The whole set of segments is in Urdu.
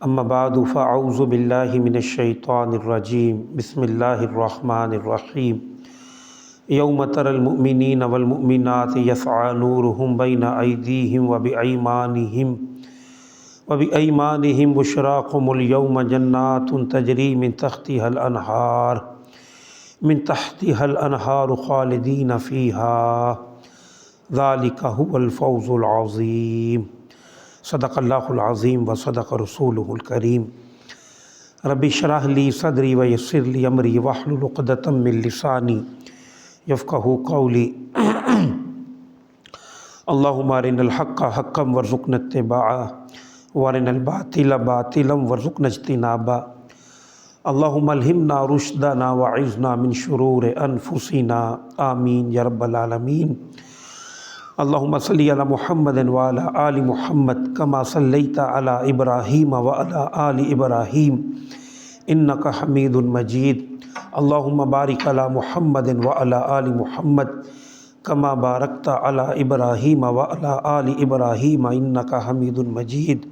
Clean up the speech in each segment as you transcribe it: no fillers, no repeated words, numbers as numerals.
اما بعد فاعوذ باللہ من الشیطان الرجیم بسم اللہ الرحمن الرحیم یوم تری المؤمنین والمؤمنات یسعی نورہم بین ایدیہم وبایمانہم بشراکم الیوم جنات تجری من تحتها الانہار خالدین فیہا ذالک هو الفوز العظیم۔ صدق اللہ العظیم و صدق رسولہ الکریم۔ رب اشرح لی صدری ویسر لی امری واحلل عقدۃ من لسانی یفقہوا قولی۔ اللہم ارنا الحق حقا وارزقنا اتباعہ وارنا الباطل باطلا وارزقنا اجتنابہ۔ اللہم الہمنا رشدنا وعذنا من شرور انفسنا آمین یا رب العالمین۔ اللہم صلی علی محمد وعلی آل محمد کما صلیت علی ابراہیم وعلی آل ابراہیم انک حمید مجید۔ اللہم بارک علی محمد وعلی آل محمد کما بارکت علی ابراہیم وعلی آل ابراہیم انک حمید مجید،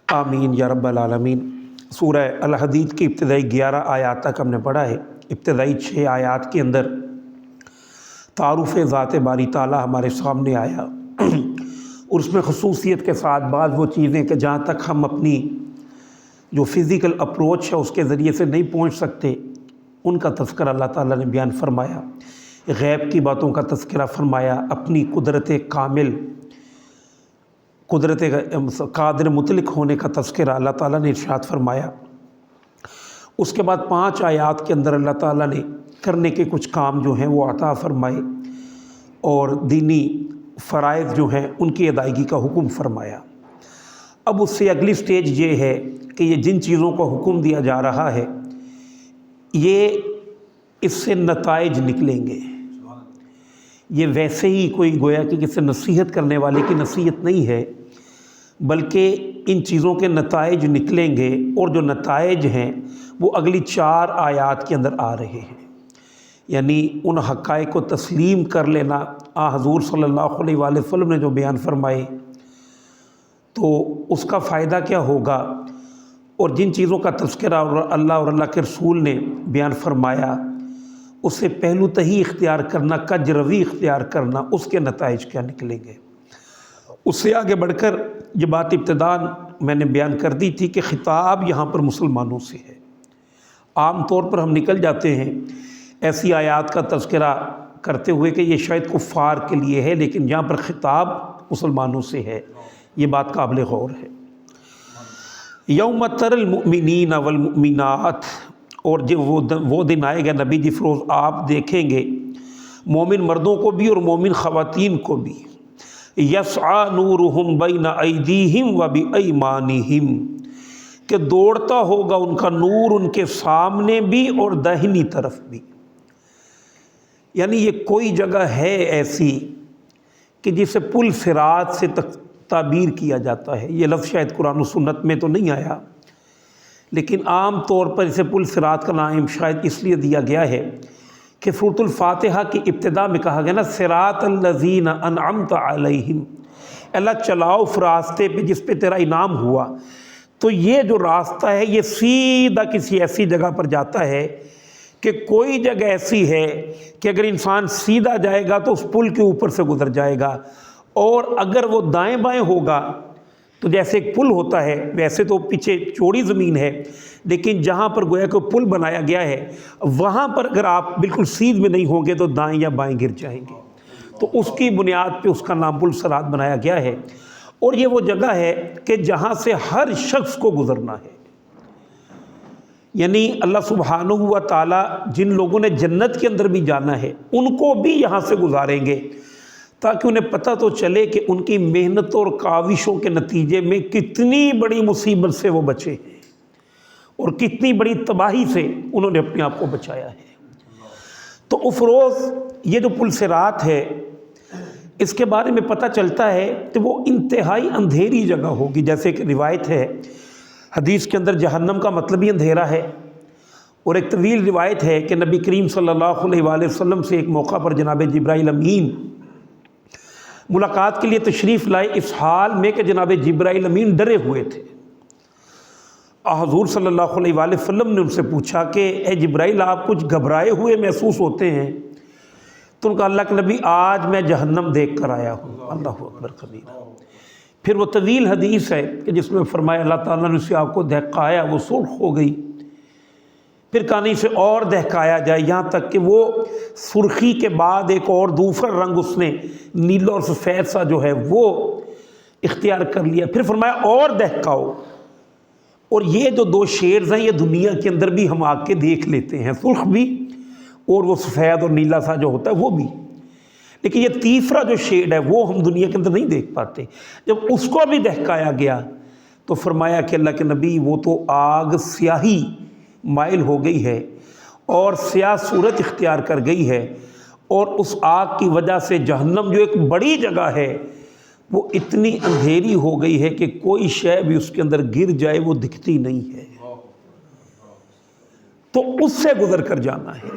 آمین یا رب العالمین۔ سورہ الحدید کی ابتدائی 11 آیات تک ہم نے پڑھا ہے۔ ابتدائی 6 آیات کے اندر تعارف ذات باری تعالیٰ ہمارے سامنے آیا، اور اس میں خصوصیت کے ساتھ بعض وہ چیزیں کہ جہاں تک ہم اپنی جو فزیکل اپروچ ہے اس کے ذریعے سے نہیں پہنچ سکتے، ان کا تذکرہ اللہ تعالیٰ نے بیان فرمایا، غیب کی باتوں کا تذکرہ فرمایا، اپنی قدرت کامل، قدرت قادر مطلق ہونے کا تذکرہ اللہ تعالیٰ نے ارشاد فرمایا۔ اس کے بعد 5 آیات کے اندر اللہ تعالیٰ نے کرنے کے کچھ کام جو ہیں وہ عطا فرمائے، اور دینی فرائض جو ہیں ان کی ادائیگی کا حکم فرمایا۔ اب اس سے اگلی سٹیج یہ ہے کہ یہ جن چیزوں کو حکم دیا جا رہا ہے یہ اس سے نتائج نکلیں گے۔ یہ ویسے ہی کوئی گویا کہ کسی نصیحت کرنے والے کی نصیحت نہیں ہے، بلکہ ان چیزوں کے نتائج نکلیں گے، اور جو نتائج ہیں وہ اگلی 4 آیات کے اندر آ رہے ہیں۔ یعنی ان حقائق کو تسلیم کر لینا، حضور صلی اللہ علیہ وآلہ وسلم نے جو بیان فرمائے تو اس کا فائدہ کیا ہوگا، اور جن چیزوں کا تذکرہ اللہ اور اللہ کے رسول نے بیان فرمایا اس سے پہلو تہی اختیار کرنا، کج روی اختیار کرنا، اس کے نتائج کیا نکلیں گے۔ اس سے آگے بڑھ کر یہ بات ابتداً میں نے بیان کر دی تھی کہ خطاب یہاں پر مسلمانوں سے ہے۔ عام طور پر ہم نکل جاتے ہیں ایسی آیات کا تذکرہ کرتے ہوئے کہ یہ شاید کفار کے لیے ہے، لیکن یہاں پر خطاب مسلمانوں سے ہے، یہ بات قابل غور ہے۔ یوم تری المؤمنین والمؤمنات، اور جو وہ دن آئے گا نبی جس روز آپ دیکھیں گے مومن مردوں کو بھی اور مومن خواتین کو بھی، یسعی نورہم بین ایدیہم وبایمانہم، کہ دوڑتا ہوگا ان کا نور ان کے سامنے بھی اور داہنی طرف بھی۔ یعنی یہ کوئی جگہ ہے ایسی کہ جسے پل صراط سے تعبیر کیا جاتا ہے۔ یہ لفظ شاید قرآن و سنت میں تو نہیں آیا، لیکن عام طور پر اسے پل صراط کا نام شاید اس لیے دیا گیا ہے کہ سورۃ الفاتحہ کی ابتدا میں کہا گیا نا، صراط الذین انعمت علیہم، اللہ چلاؤ اس راستے پہ جس پہ تیرا انعام ہوا۔ تو یہ جو راستہ ہے یہ سیدھا کسی ایسی جگہ پر جاتا ہے کہ کوئی جگہ ایسی ہے کہ اگر انسان سیدھا جائے گا تو اس پل کے اوپر سے گزر جائے گا، اور اگر وہ دائیں بائیں ہوگا تو جیسے ایک پل ہوتا ہے، ویسے تو پیچھے چوڑی زمین ہے لیکن جہاں پر گویا کہ پل بنایا گیا ہے وہاں پر اگر آپ بالکل سیدھ میں نہیں ہوں گے تو دائیں یا بائیں گر جائیں گے، تو اس کی بنیاد پہ اس کا نام پل صراط بنایا گیا ہے۔ اور یہ وہ جگہ ہے کہ جہاں سے ہر شخص کو گزرنا ہے، یعنی اللہ سبحانہ و تعالیٰ جن لوگوں نے جنت کے اندر بھی جانا ہے ان کو بھی یہاں سے گزاریں گے، تاکہ انہیں پتہ تو چلے کہ ان کی محنت اور کاوشوں کے نتیجے میں کتنی بڑی مصیبت سے وہ بچے ہیں اور کتنی بڑی تباہی سے انہوں نے اپنے آپ کو بچایا ہے۔ تو اس روز یہ جو پل صراط ہے اس کے بارے میں پتہ چلتا ہے کہ وہ انتہائی اندھیری جگہ ہوگی، جیسے کہ روایت ہے حدیث کے اندر جہنم کا مطلب ہی اندھیرا ہے، اور ایک طویل روایت ہے کہ نبی کریم صلی اللہ علیہ وآلہ وسلم سے ایک موقع پر جناب جبرائیل امین ملاقات کے لیے تشریف لائے اس حال میں کہ جناب جبرائیل امین ڈرے ہوئے تھے۔ حضور صلی اللہ علیہ وآلہ وسلم نے ان سے پوچھا کہ اے جبرائیل آپ کچھ گھبرائے ہوئے محسوس ہوتے ہیں؟ تو ان کا اللہ کے نبی آج میں جہنم دیکھ کر آیا ہوں۔ اللہ اکبر کبیرہ۔ پھر وہ طویل حدیث ہے کہ جس میں فرمایا اللہ تعالیٰ نے اسے آپ کو دہکایا، وہ سرخ ہو گئی، پھر کہا نہیں اسے اور دہکایا جائے، یہاں تک کہ وہ سرخی کے بعد ایک اور دوسرا رنگ اس نے نیلا اور سفید سا جو ہے وہ اختیار کر لیا۔ پھر فرمایا اور دہکاؤ۔ اور یہ جو دو شیڈز ہیں یہ دنیا کے اندر بھی ہم آ کے دیکھ لیتے ہیں، سرخ بھی اور وہ سفید اور نیلا سا جو ہوتا ہے وہ بھی، لیکن یہ تیسرا جو شیڈ ہے وہ ہم دنیا کے اندر نہیں دیکھ پاتے۔ جب اس کو بھی دہکایا گیا تو فرمایا کہ اللہ کے نبی وہ تو آگ سیاہی مائل ہو گئی ہے اور سیاہ صورت اختیار کر گئی ہے، اور اس آگ کی وجہ سے جہنم جو ایک بڑی جگہ ہے وہ اتنی اندھیری ہو گئی ہے کہ کوئی شے بھی اس کے اندر گر جائے وہ دکھتی نہیں ہے، تو اس سے گزر کر جانا ہے۔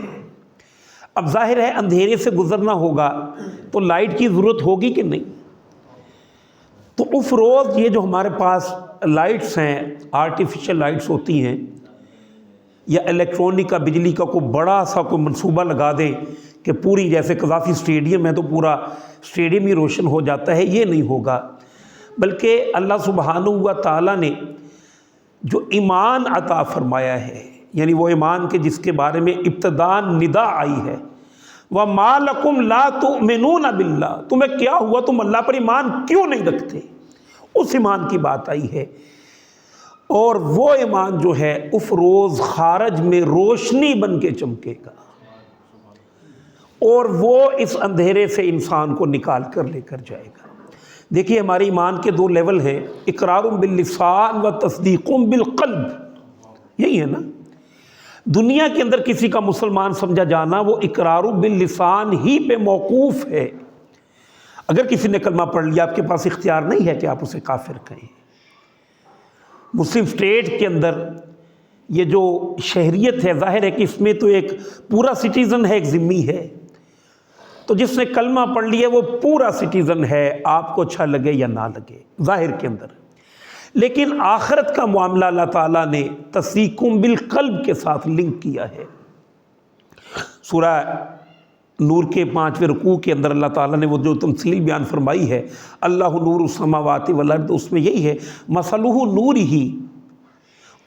اب ظاہر ہے اندھیرے سے گزرنا ہوگا تو لائٹ کی ضرورت ہوگی کہ نہیں؟ تو اس روز یہ جو ہمارے پاس لائٹس ہیں، آرٹیفیشل لائٹس ہوتی ہیں، یا الیکٹرونک کا بجلی کا کوئی بڑا سا کوئی منصوبہ لگا دیں کہ پوری جیسے قذافی اسٹیڈیم ہے تو پورا اسٹیڈیم ہی روشن ہو جاتا ہے، یہ نہیں ہوگا، بلکہ اللہ سبحانہ و تعالیٰ نے جو ایمان عطا فرمایا ہے، یعنی وہ ایمان کے جس کے بارے میں ابتداء ندا آئی ہے، وَمَا لَكُمْ لَا تُؤْمِنُونَ بِاللَّهِ، تمہیں کیا ہوا تم اللہ پر ایمان کیوں نہیں رکھتے، اس ایمان کی بات آئی ہے۔ اور وہ ایمان جو ہے اس روز خارج میں روشنی بن کے چمکے گا، اور وہ اس اندھیرے سے انسان کو نکال کر لے کر جائے گا۔ دیکھیے ہمارے ایمان کے دو لیول ہیں، اقرار باللسان و تصدیق بالقلب، یہی ہے نا۔ دنیا کے اندر کسی کا مسلمان سمجھا جانا وہ اقرار باللسان ہی پہ موقوف ہے۔ اگر کسی نے کلمہ پڑھ لیا آپ کے پاس اختیار نہیں ہے کہ آپ اسے کافر کہیں۔ مسلم سٹیٹ کے اندر یہ جو شہریت ہے ظاہر ہے کہ اس میں تو ایک پورا سٹیزن ہے، ایک ذمی ہے، تو جس نے کلمہ پڑھ لیا وہ پورا سٹیزن ہے، آپ کو اچھا لگے یا نہ لگے ظاہر کے اندر۔ لیکن آخرت کا معاملہ اللہ تعالیٰ نے تصدیق بالقلب کے ساتھ لنک کیا ہے۔ سورہ نور کے 5ویں رکوع کے اندر اللہ تعالیٰ نے وہ جو تمثیل بیان فرمائی ہے، اللہ نور السماوات والارض، اس میں یہی ہے مثلہ نورہ،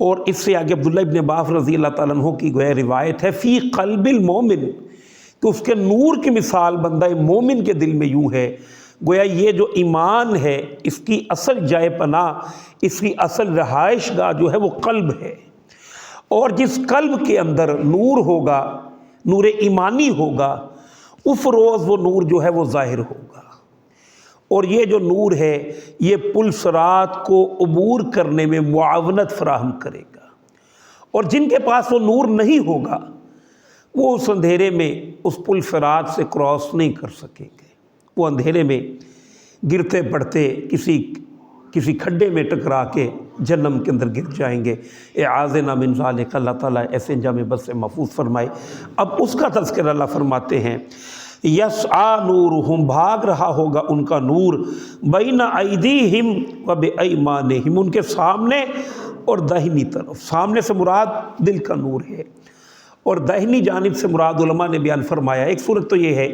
اور اس سے آگے عبداللہ ابن عباس رضی اللہ تعالیٰ عنہ کی گویا روایت ہے فی قلب المومن، کہ اس کے نور کی مثال بندہ مومن کے دل میں یوں ہے، گویا یہ جو ایمان ہے اس کی اصل جائے پناہ، اس کی اصل رہائش گاہ جو ہے وہ قلب ہے، اور جس قلب کے اندر نور ہوگا، نور ایمانی ہوگا، اس روز وہ نور جو ہے وہ ظاہر ہوگا، اور یہ جو نور ہے یہ پل صراط کو عبور کرنے میں معاونت فراہم کرے گا، اور جن کے پاس وہ نور نہیں ہوگا وہ اس اندھیرے میں اس پل صراط سے کراس نہیں کر سکیں گے، وہ اندھیرے میں گرتے پڑتے کسی کھڈے میں ٹکرا کے جہنم کے اندر گر جائیں گے۔ اعاذنا من ذالک، اللہ تعالیٰ ایسے انجام بد سے محفوظ فرمائے۔ اب اس کا تذکرہ اللہ فرماتے ہیں یسعیٰ نورہم، بھاگ رہا ہوگا ان کا نور، بین ایدیہم و بایمانہم، ان کے سامنے اور داہنی طرف۔ سامنے سے مراد دل کا نور ہے، اور داہنی جانب سے مراد علماء نے بیان فرمایا ایک صورت تو یہ ہے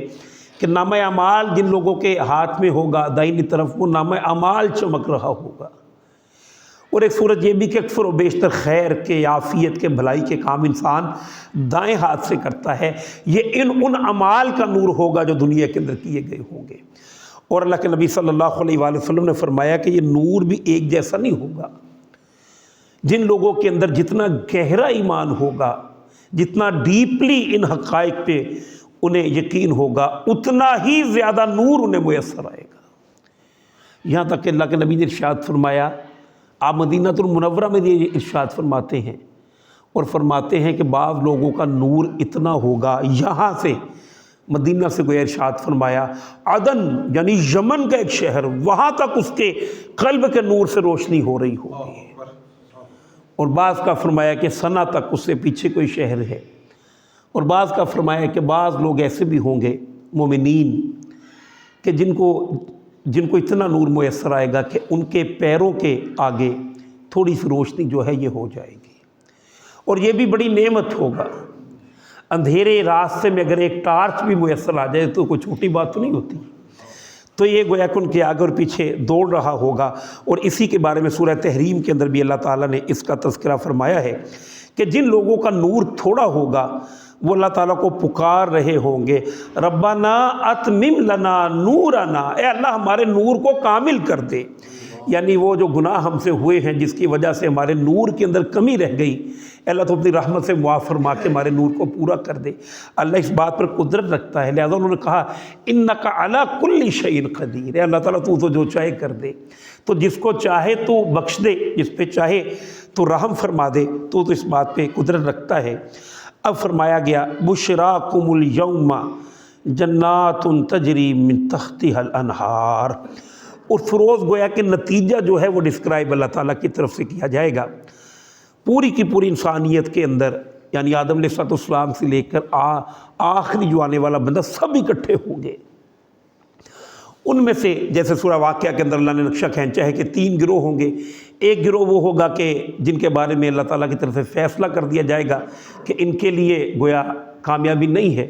کہ نامہ اعمال جن لوگوں کے ہاتھ میں ہوگا داہنی طرف، وہ نامہ اعمال چمک رہا ہوگا، اور ایک صورت یہ بھی کہ اکثر و بیشتر خیر کے، عافیت کے، بھلائی کے کام انسان دائیں ہاتھ سے کرتا ہے، یہ ان اعمال کا نور ہوگا جو دنیا کے اندر کیے گئے ہوں گے۔ اور اللہ کے نبی صلی اللہ علیہ وآلہ وسلم نے فرمایا کہ یہ نور بھی ایک جیسا نہیں ہوگا، جن لوگوں کے اندر جتنا گہرا ایمان ہوگا، جتنا ڈیپلی ان حقائق پہ انہیں یقین ہوگا، اتنا ہی زیادہ نور انہیں میسر آئے گا۔ یہاں تک کہ اللہ کے نبی نے ارشاد فرمایا، آپ مدینہ المنورہ میں یہ ارشاد فرماتے ہیں، اور فرماتے ہیں کہ بعض لوگوں کا نور اتنا ہوگا، یہاں سے مدینہ سے کوئی ارشاد فرمایا عدن یعنی یمن کا ایک شہر، وہاں تک اس کے قلب کے نور سے روشنی ہو رہی ہوگی، اور بعض کا فرمایا کہ سنا تک اس سے پیچھے کوئی شہر ہے، اور بعض کا فرمایا کہ بعض لوگ ایسے بھی ہوں گے مومنین کہ جن کو جن کو اتنا نور میسر آئے گا کہ ان کے پیروں کے آگے تھوڑی سی روشنی جو ہے یہ ہو جائے گی، اور یہ بھی بڑی نعمت ہوگا۔ اندھیرے راستے میں اگر ایک ٹارچ بھی میسر آ جائے تو کوئی چھوٹی بات تو نہیں ہوتی۔ تو یہ گویا کہ ان کے آگے اور پیچھے دوڑ رہا ہوگا، اور اسی کے بارے میں سورہ تحریم کے اندر بھی اللہ تعالیٰ نے اس کا تذکرہ فرمایا ہے کہ جن لوگوں کا نور تھوڑا ہوگا وہ اللہ تعالیٰ کو پکار رہے ہوں گے، ربنا اتمم لنا نورنا، اے اللہ ہمارے نور کو کامل کر دے۔ یعنی وہ جو گناہ ہم سے ہوئے ہیں جس کی وجہ سے ہمارے نور کے اندر کمی رہ گئی، اللہ تو اپنی رحمت سے معاف فرما کے ہمارے نور کو پورا کر دے۔ اللہ اس بات پر قدرت رکھتا ہے، لہذا انہوں نے کہا انک علی کل شیء قدیر، اے اللہ تعالیٰ تو جو چاہے کر دے، تو جس کو چاہے تو بخش دے، جس پہ چاہے تو رحم فرما دے، تو اس بات پہ قدرت رکھتا ہے۔ اب فرمایا گیا بشراکم الیوم جنات تجری من تحتها الانہار، اور فروز گویا کہ نتیجہ جو ہے وہ ڈسکرائب اللہ تعالیٰ کی طرف سے کیا جائے گا پوری کی پوری انسانیت کے اندر، یعنی آدم علیہ السلام سے لے کر آخری جو آنے والا بندہ سب اکٹھے ہوں گے۔ ان میں سے جیسے سورہ واقعہ کے اندر اللہ نے نقشہ کھینچا ہے کہ 3 گروہ ہوں گے۔ ایک گروہ وہ ہوگا کہ جن کے بارے میں اللہ تعالیٰ کی طرف سے فیصلہ کر دیا جائے گا کہ ان کے لیے گویا کامیابی نہیں ہے،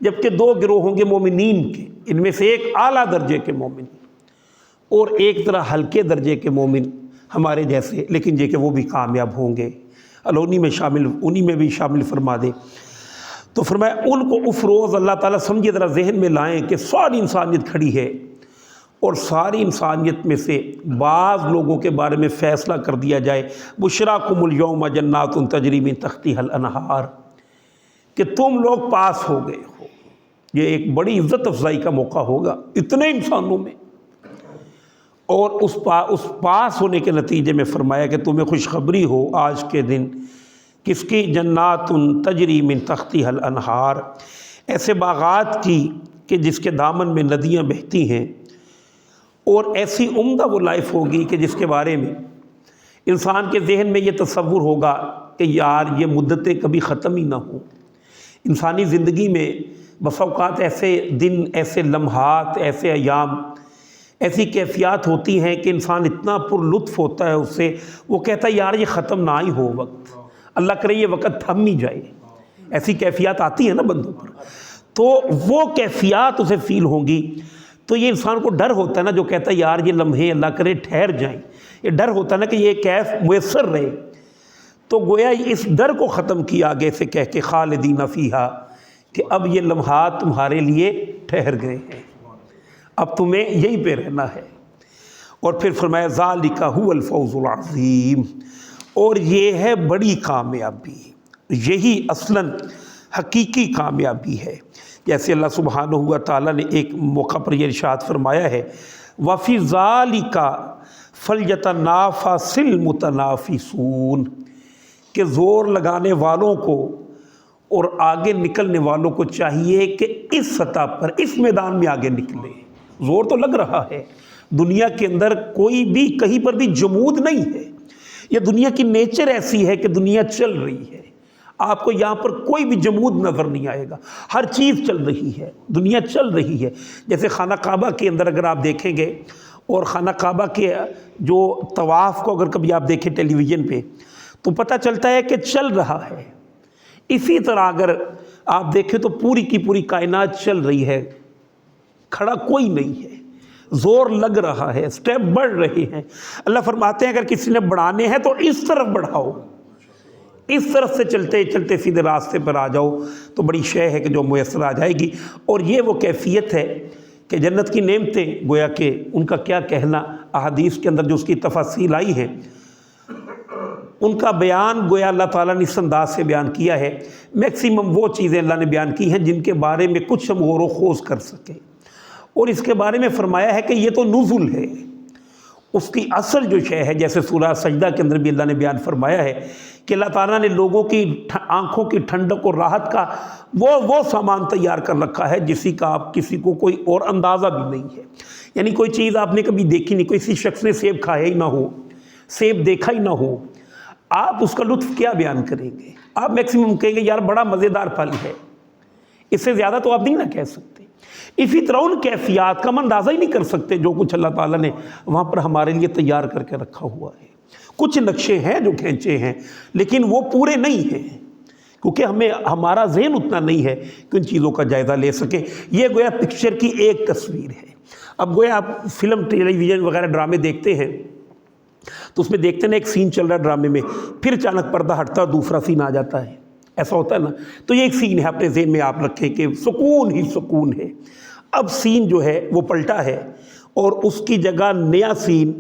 جبکہ 2 گروہ ہوں گے مومنین کے، ان میں سے ایک اعلیٰ درجے کے مومن اور ایک طرح ہلکے درجے کے مومن ہمارے جیسے، لیکن یہ کہ وہ بھی کامیاب ہوں گے، انہی میں بھی شامل فرما دے۔ تو فرمایا ان کو افروز اللہ تعالیٰ سمجھے ذرا ذہن میں لائیں کہ ساری انسانیت کھڑی ہے، اور ساری انسانیت میں سے بعض لوگوں کے بارے میں فیصلہ کر دیا جائے، بشراکم الیوم جنات تجری من تحتها الانہار، کہ تم لوگ پاس ہو گئے ہو۔ یہ ایک بڑی عزت افزائی کا موقع ہوگا اتنے انسانوں میں، اور اس پاس ہونے کے نتیجے میں فرمایا کہ تمہیں خوشخبری ہو آج کے دن، کس کی؟ جنات تجری من تحتها الانہار، ایسے باغات کی کہ جس کے دامن میں ندیاں بہتی ہیں، اور ایسی عمدہ وہ لائف ہوگی کہ جس کے بارے میں انسان کے ذہن میں یہ تصور ہوگا کہ یار یہ مدتیں کبھی ختم ہی نہ ہوں۔ انسانی زندگی میں بسا اوقات ایسے دن، ایسے لمحات، ایسے ایام، ایسی کیفیات ہوتی ہیں کہ انسان اتنا پر لطف ہوتا ہے اس سے، وہ کہتا ہے یار یہ ختم نہ ہی ہو وقت، اللہ کرے یہ وقت تھم ہی جائے۔ ایسی کیفیات آتی ہیں نا بندوں پر، تو وہ کیفیات اسے فیل ہوں گی۔ تو یہ انسان کو ڈر ہوتا ہے نا، جو کہتا ہے یار یہ لمحے اللہ کرے ٹھہر جائیں، یہ ڈر ہوتا ہے نا کہ یہ کیف میسر رہے۔ تو گویا اس ڈر کو ختم کیا آگے سے کہہ کے خالدین فیہا، کہ اب یہ لمحات تمہارے لیے ٹھہر گئے ہیں، اب تمہیں یہیں پہ رہنا ہے۔ اور پھر فرمایا ذالک ھو الفوز العظیم، اور یہ ہے بڑی کامیابی، یہی اصلاً حقیقی کامیابی ہے۔ جیسے اللہ سبحانہ و تعالیٰ نے ایک موقع پر یہ ارشاد فرمایا ہے وَفِي ذَلِكَ فَلْيَتَنَافَسِ الْمُتَنَافِسُونَ، کہ زور لگانے والوں کو اور آگے نکلنے والوں کو چاہیے کہ اس سطح پر، اس میدان میں آگے نکلے۔ زور تو لگ رہا ہے، دنیا کے اندر کوئی بھی کہیں پر بھی جمود نہیں ہے، یہ دنیا کی نیچر ایسی ہے کہ دنیا چل رہی ہے، آپ کو یہاں پر کوئی بھی جمود نظر نہیں آئے گا، ہر چیز چل رہی ہے، دنیا چل رہی ہے۔ جیسے خانہ کعبہ کے اندر اگر آپ دیکھیں گے، اور خانہ کعبہ کے جو طواف کو اگر کبھی آپ دیکھیں ٹیلی ویژن پہ، تو پتہ چلتا ہے کہ چل رہا ہے۔ اسی طرح اگر آپ دیکھیں تو پوری کی پوری کائنات چل رہی ہے، کھڑا کوئی نہیں ہے، زور لگ رہا ہے، سٹیپ بڑھ رہے ہیں۔ اللہ فرماتے ہیں اگر کسی نے بڑھانے ہیں تو اس طرف بڑھاؤ، اس طرف سے چلتے چلتے سیدھے راستے پر آ جاؤ، تو بڑی شے ہے کہ جو میسر آ جائے گی۔ اور یہ وہ کیفیت ہے کہ جنت کی نعمتیں گویا کہ ان کا کیا کہنا، احادیث کے اندر جو اس کی تفاصیل آئی ہیں ان کا بیان گویا اللہ تعالیٰ نے اس انداز سے بیان کیا ہے۔ میکسیمم وہ چیزیں اللہ نے بیان کی ہیں جن کے بارے میں کچھ ہم غور و خوض کر سکیں، اور اس کے بارے میں فرمایا ہے کہ یہ تو نزول ہے، اس کی اصل جو شے ہے، جیسے سورہ سجدہ کے اندر بھی اللہ نے بیان فرمایا ہے کہ اللہ تعالیٰ نے لوگوں کی آنکھوں کی ٹھنڈک اور راحت کا وہ سامان تیار کر رکھا ہے کسی کو کوئی اور اندازہ بھی نہیں ہے۔ یعنی کوئی چیز آپ نے کبھی دیکھی نہیں، کوئی شخص نے سیب کھایا ہی نہ ہو، سیب دیکھا ہی نہ ہو، آپ اس کا لطف کیا بیان کریں گے؟ آپ میکسیمم کہیں گے یار بڑا مزیدار پھل ہے، اس سے زیادہ تو آپ نہیں نہ کہہ سکتے۔ اسی طرح ان کیفیات کا ہم اندازہ ہی نہیں کر سکتے جو کچھ اللہ تعالیٰ نے وہاں پر ہمارے لیے تیار کر کے رکھا ہوا ہے۔ کچھ نقشے ہیں جو کھینچے ہیں لیکن وہ پورے نہیں ہیں، کیونکہ ہمارا ذہن اتنا نہیں ہے کہ ان چیزوں کا جائزہ لے سکے۔ یہ گویا پکچر کی ایک تصویر ہے۔ اب گویا آپ فلم، ٹیلی ویژن وغیرہ ڈرامے دیکھتے ہیں تو اس میں دیکھتے ہیں ایک سین چل رہا ہے ڈرامے میں، پھر اچانک پردہ ہٹتا ہے، دوسرا سین آ جاتا ہے، ایسا ہوتا ہے نا۔ تو یہ ایک سین ہے، اپنے ذہن میں آپ رکھیں کہ سکون ہی سکون ہے۔ اب سین جو ہے وہ پلٹا ہے اور اس کی جگہ نیا سین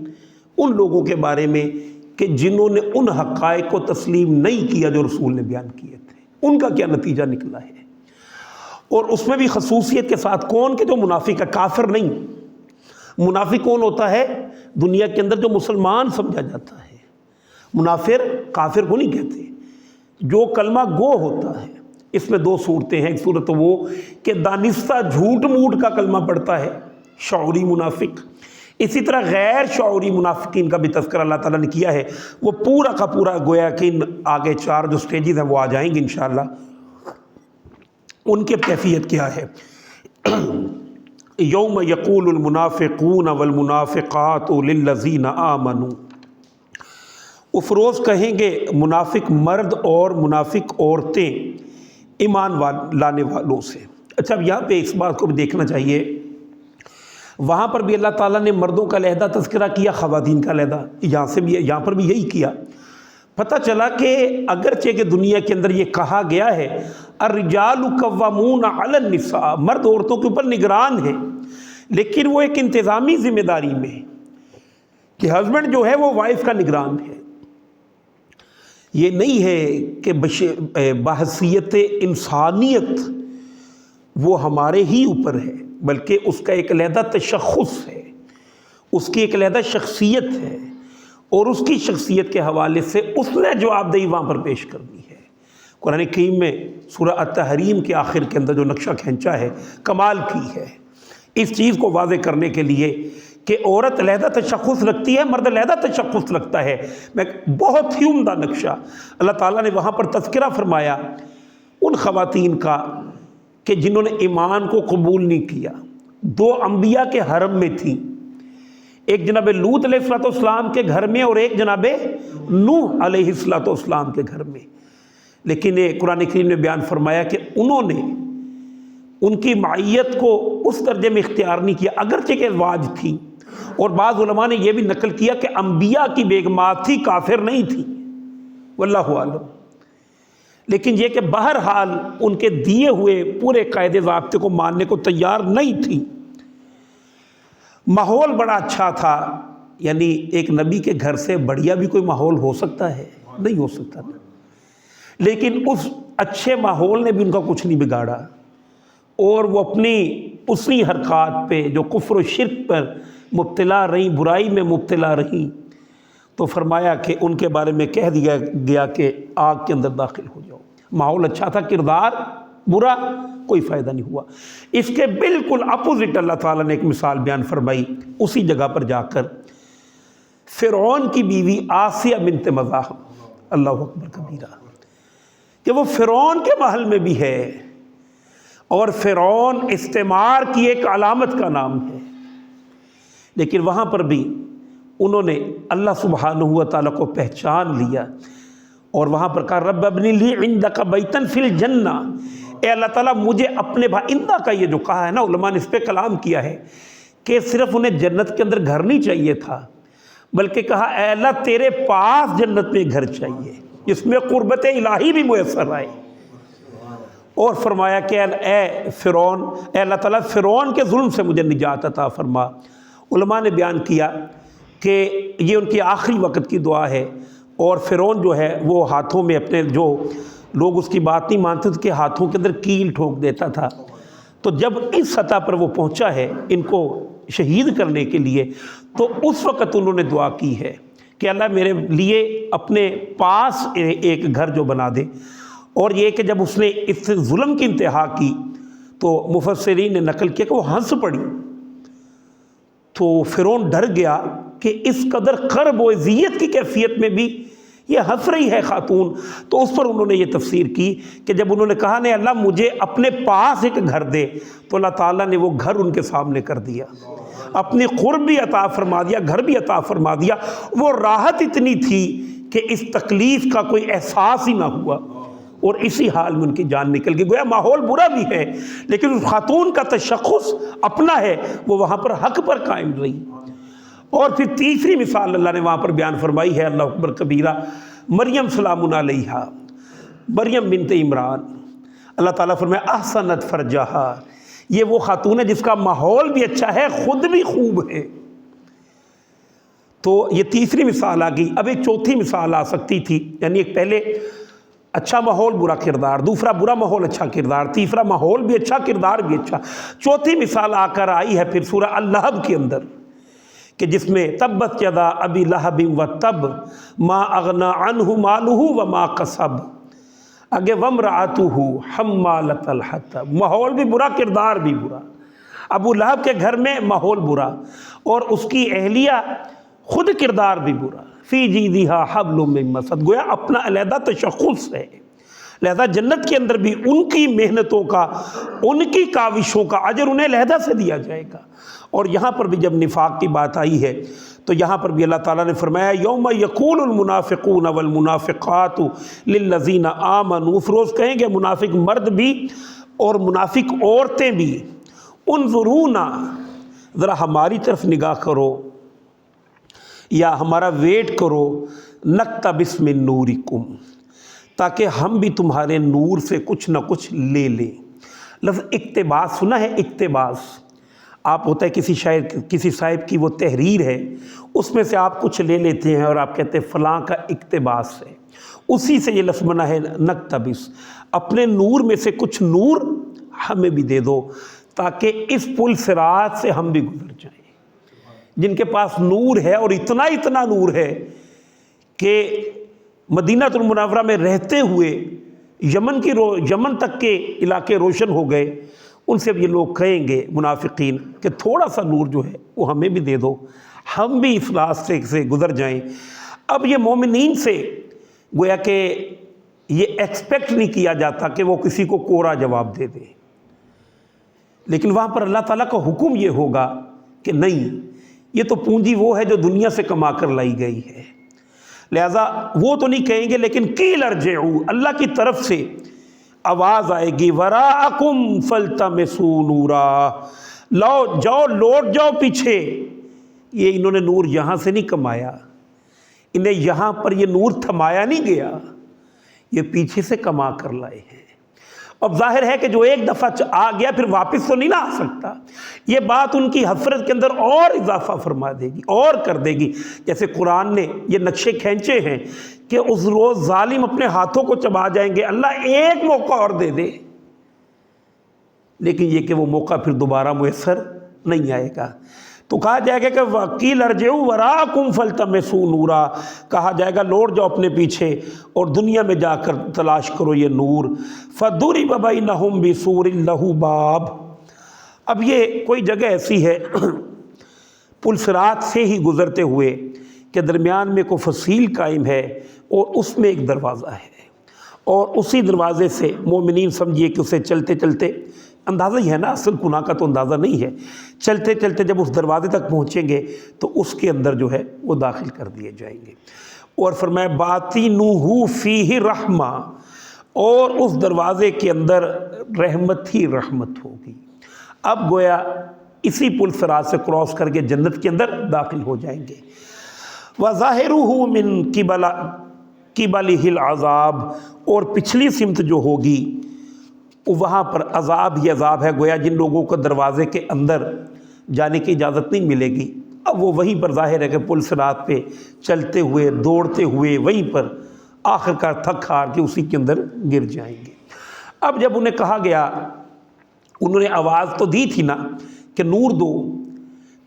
ان لوگوں کے بارے میں کہ جنہوں نے ان حقائق کو تسلیم نہیں کیا جو رسول نے بیان کیے تھے، ان کا کیا نتیجہ نکلا ہے۔ اور اس میں بھی خصوصیت کے ساتھ کون، کہ جو منافق ہے، کافر نہیں۔ منافق کون ہوتا ہے دنیا کے اندر؟ جو مسلمان سمجھا جاتا ہے۔ منافر کافر کو نہیں کہتے، جو کلمہ گو ہوتا ہے۔ اس میں دو صورتیں ہیں، ایک صورت وہ کہ دانستہ جھوٹ موٹ کا کلمہ پڑھتا ہے، شعوری منافق۔ اسی طرح غیر شعوری منافقین کا بھی تذکرہ اللہ تعالیٰ نے کیا ہے، وہ پورا کا پورا گویا کہ ان آگے 4 جو سٹیجز ہیں وہ آ جائیں گے انشاءاللہ۔ ان کی کیفیت کیا ہے؟ یوم یقول المنافقون والمنافقات للذین آمنوا، اس روز کہیں گے منافق مرد اور منافق عورتیں ایمان لانے والوں سے۔ اچھا، اب یہاں پہ اس بات کو بھی دیکھنا چاہیے، وہاں پر بھی اللہ تعالیٰ نے مردوں کا علیحدہ تذکرہ کیا، خواتین کا علیحدہ، یہاں پر بھی یہی کیا۔ پتہ چلا کہ اگرچہ کہ دنیا کے اندر یہ کہا گیا ہے الرجال قوامون علی النساء، مرد عورتوں کے اوپر نگران ہیں، لیکن وہ ایک انتظامی ذمہ داری میں کہ ہسبینڈ جو ہے وہ وائف کا نگران ہے۔ یہ نہیں ہے کہ بحیثیت انسانیت وہ ہمارے ہی اوپر ہے، بلکہ اس کا ایک علیحدہ تشخص ہے، اس کی ایک علیحدہ شخصیت ہے، اور اس کی شخصیت کے حوالے سے اس نے جواب دہی وہاں پر پیش کرنی ہے۔ قرآن کریم میں سورہ التحریم کے آخر کے اندر جو نقشہ کھینچا ہے، کمال کی ہے اس چیز کو واضح کرنے کے لیے کہ عورت علیحدہ تشخص رکھتی ہے، مرد علیحدہ تشخص رکھتا ہے۔ میں بہت ہی عمدہ نقشہ اللہ تعالیٰ نے وہاں پر تذکرہ فرمایا ان خواتین کا کہ جنہوں نے ایمان کو قبول نہیں کیا۔ 2 انبیاء کے حرم میں تھیں، ایک جناب لوط علیہ السلام کے گھر میں اور ایک جناب نوح علیہ السلام کے گھر میں، لیکن قرآن کریم نے بیان فرمایا کہ انہوں نے ان کی معیت کو اس درجے میں اختیار نہیں کیا، اگرچہ کہ ازواج تھی۔ اور بعض علماء نے یہ بھی نقل کیا کہ انبیاء کی بیگمات تھی، کافر نہیں تھی، واللہ عالم۔ لیکن یہ کہ بہرحال ان کے دیے ہوئے پورے قاعدے ضابطے کو ماننے کو تیار نہیں تھی۔ ماحول بڑا اچھا تھا، یعنی ایک نبی کے گھر سے بڑھیا بھی کوئی ماحول ہو سکتا ہے؟ نہیں ہو سکتا نا۔ لیکن اس اچھے ماحول نے بھی ان کا کچھ نہیں بگاڑا، اور وہ اپنی اسی حرکات پہ جو کفر و شرک پر مبتلا رہیں، برائی میں مبتلا رہیں، تو فرمایا کہ ان کے بارے میں کہہ دیا گیا کہ آگ کے اندر داخل ہو جاؤ۔ ماحول اچھا تھا، کردار برا، کوئی فائدہ نہیں ہوا۔ اس کے بالکل اپوزٹ اللہ تعالیٰ نے ایک مثال بیان فرمائی اسی جگہ پر جا کر، فرعون کی بیوی آسیہ بنت مزاحم، اللہ اکبر کبیرہ، کہ وہ فرعون کے محل میں بھی ہے، اور فرعون استعمار کی ایک علامت کا نام ہے، لیکن وہاں پر بھی انہوں نے اللہ سبحانہ و تعالیٰ کو پہچان لیا، اور وہاں پر کہا رب ابنی لی عندک بیتا فی الجنہ، اے اللہ تعالیٰ مجھے اپنے آئندہ کا یہ جو کہا ہے نا، علماء نے اس پہ کلام کیا ہے کہ صرف انہیں جنت کے اندر گھر نہیں چاہیے تھا، بلکہ کہا اے اللہ تیرے پاس جنت میں گھر چاہیے جس میں قربت الہی بھی میسر آئے۔ اور فرمایا کہ اے فرعون، اے اللہ تعالیٰ فرعون کے ظلم سے مجھے نجات عطا فرما۔ علماء نے بیان کیا کہ یہ ان کی آخری وقت کی دعا ہے، اور فرعون جو ہے وہ ہاتھوں میں اپنے، جو لوگ اس کی بات نہیں مانتے تھے، کہ ہاتھوں کے اندر کیل ٹھوک دیتا تھا۔ تو جب اس سطح پر وہ پہنچا ہے ان کو شہید کرنے کے لیے، تو اس وقت انہوں نے دعا کی ہے کہ اللہ میرے لیے اپنے پاس ایک گھر جو بنا دے۔ اور یہ کہ جب اس نے اس ظلم کی انتہا کی تو مفسرین نے نقل کیا کہ وہ ہنس پڑی، تو فرعون ڈر گیا کہ اس قدر کرب و اذیت کی کیفیت میں بھی یہ ہنس رہی ہے خاتون۔ تو اس پر انہوں نے یہ تفسیر کی کہ جب انہوں نے کہا نے اللہ مجھے اپنے پاس ایک گھر دے، تو اللہ تعالیٰ نے وہ گھر ان کے سامنے کر دیا، اپنی قرب بھی عطا فرما دیا، گھر بھی عطا فرما دیا۔ وہ راحت اتنی تھی کہ اس تکلیف کا کوئی احساس ہی نہ ہوا، اور اسی حال میں ان کی جان نکل گئی۔ گویا ماحول برا بھی ہے لیکن اس خاتون کا تشخص اپنا ہے، وہ وہاں پر حق پر قائم رہی۔ اور پھر تیسری مثال اللہ نے وہاں پر بیان فرمائی ہے، اللہ اکبر کبیرہ، مریم سلام علیہا، مریم بنت عمران، اللہ تعالیٰ فرمایا احسنت فرجہا، یہ وہ خاتون ہے جس کا ماحول بھی اچھا ہے، خود بھی خوب ہے۔ تو یہ تیسری مثال آ گئی۔ اب ایک چوتھی مثال آ سکتی تھی، یعنی ایک پہلے اچھا ماحول برا کردار، دوسرا برا ماحول اچھا کردار، تیسرا ماحول بھی اچھا کردار بھی اچھا۔ چوتھی مثال آ کر آئی ہے پھر سورہ اللہب کے اندر، کہ جس میں تبت یدا ابی لہب وتب ما اغنی عنہ مالہ وما کسب، آگے وامرأتہ حمالۃ الحطب، ماحول بھی برا کردار بھی برا۔ ابو لہب کے گھر میں ماحول برا اور اس کی اہلیہ خود کردار بھی برا، فی جیدہا حبل من مسد، گویا اپنا علیحدہ تشخص ہے۔ لہذا جنت کے اندر بھی ان کی محنتوں کا، ان کی کاوشوں کا اجر انہیں علیحدہ سے دیا جائے گا۔ اور یہاں پر بھی جب نفاق کی بات آئی ہے تو یہاں پر بھی اللہ تعالیٰ نے فرمایا یوم یقول المنافقون والمنافقات للذین آمنوا، اس روز کہیں گے منافق مرد بھی اور منافق عورتیں بھی، انظرونا، ذرا ہماری طرف نگاہ کرو یا ہمارا ویٹ کرو، نقتبس من نورکم، تاکہ ہم بھی تمہارے نور سے کچھ نہ کچھ لے لیں۔ لفظ اقتباس سنا ہے؟ اقتباس آپ ہوتا ہے کسی شاعر، کسی صاحب کی وہ تحریر ہے، اس میں سے آپ کچھ لے لیتے ہیں اور آپ کہتے ہیں فلاں کا اقتباس ہے، اسی سے یہ لفظ بنا ہے نقتبس، اپنے نور میں سے کچھ نور ہمیں بھی دے دو تاکہ اس پل صراط سے ہم بھی گزر جائیں۔ جن کے پاس نور ہے اور اتنا نور ہے کہ مدینہ المنورہ میں رہتے ہوئے یمن تک کے علاقے روشن ہو گئے، ان سے یہ لوگ کہیں گے منافقین کہ تھوڑا سا نور جو ہے وہ ہمیں بھی دے دو، ہم بھی اس راستے سے گزر جائیں۔ اب یہ مومنین سے گویا کہ یہ ایکسپیکٹ نہیں کیا جاتا کہ وہ کسی کو کوڑا جواب دے دے، لیکن وہاں پر اللہ تعالیٰ کا حکم یہ ہوگا کہ نہیں، یہ تو پونجی وہ ہے جو دنیا سے کما کر لائی گئی ہے، لہذا وہ تو نہیں کہیں گے، لیکن قیل ارجعوا، اللہ کی طرف سے آواز آئے گی، وراءکم فالتمسوا نورا، لاؤ جاؤ لوٹ جاؤ پیچھے۔ یہ انہوں نے نور یہاں سے نہیں کمایا، انہیں یہاں پر یہ نور تھمایا نہیں گیا، یہ پیچھے سے کما کر لائے ہیں۔ اب ظاہر ہے کہ جو ایک دفعہ آ گیا پھر واپس تو نہیں نہ آ سکتا، یہ بات ان کی حسرت کے اندر اور اضافہ فرما دے گی اور کر دے گی۔ جیسے قرآن نے یہ نقشے کھینچے ہیں کہ اس روز ظالم اپنے ہاتھوں کو چبا جائیں گے، اللہ ایک موقع اور دے دے، لیکن یہ کہ وہ موقع پھر دوبارہ میسر نہیں آئے گا۔ تو کہا جائے گا کہ وَقِيلَ ارْجِعُوا وَرَاءَكُمْ فَالْتَمِسُوا نُورًا، کہا جائے گا لوٹ جاؤ اپنے پیچھے اور دنیا میں جا کر تلاش کرو یہ نور۔ فَضُرِبَ بَيْنَهُمْ بِسُورٍ لَهُ بَابٌ، اب یہ کوئی جگہ ایسی ہے پل صراط سے ہی گزرتے ہوئے کہ درمیان میں کوئی فصیل قائم ہے اور اس میں ایک دروازہ ہے، اور اسی دروازے سے مومنین سمجھیے کہ اسے چلتے چلتے، اندازہ ہی ہے نا، اصل گناہ کا تو اندازہ نہیں ہے، چلتے چلتے جب اس دروازے تک پہنچیں گے تو اس کے اندر جو ہے وہ داخل کر دیے جائیں گے۔ اور فرمایا باطنہ فیہ رحمہ، اور اس دروازے کے اندر رحمت ہی رحمت ہوگی۔ اب گویا اسی پل صراط سے کراس کر کے جنت کے اندر داخل ہو جائیں گے۔ وَظَاهِرُهُ مِن قِبَلِهِ الْعَذَابُ، اور پچھلی سمت جو ہوگی وہاں پر عذاب ہی عذاب ہے، گویا جن لوگوں کو دروازے کے اندر جانے کی اجازت نہیں ملے گی، اب وہ وہیں پر ظاہر ہے کہ پل صراط پہ چلتے ہوئے دوڑتے ہوئے وہیں پر آخر کار تھک ہار کے اسی کے اندر گر جائیں گے۔ اب جب انہیں کہا گیا، انہوں نے آواز تو دی تھی نا کہ نور دو،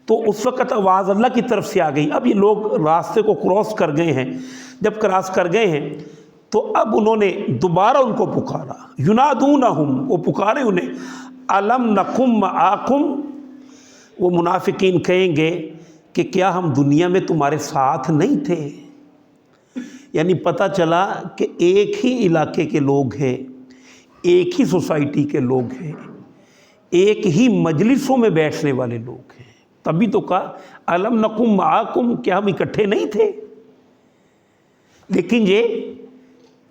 تو اس وقت آواز اللہ کی طرف سے آ گئی۔ اب یہ لوگ راستے کو کراس کر گئے ہیں، جب کراس کر گئے ہیں تو اب انہوں نے دوبارہ ان کو پکارا، ینادونہم، وہ پکارے انہیں، الم نکم معاکم، وہ منافقین کہیں گے کہ کیا ہم دنیا میں تمہارے ساتھ نہیں تھے؟ یعنی پتہ چلا کہ ایک ہی علاقے کے لوگ ہیں، ایک ہی سوسائٹی کے لوگ ہیں، ایک ہی مجلسوں میں بیٹھنے والے لوگ ہیں۔ تبھی تو کہا الم نکم معکم، کیا ہم اکٹھے نہیں تھے؟ لیکن یہ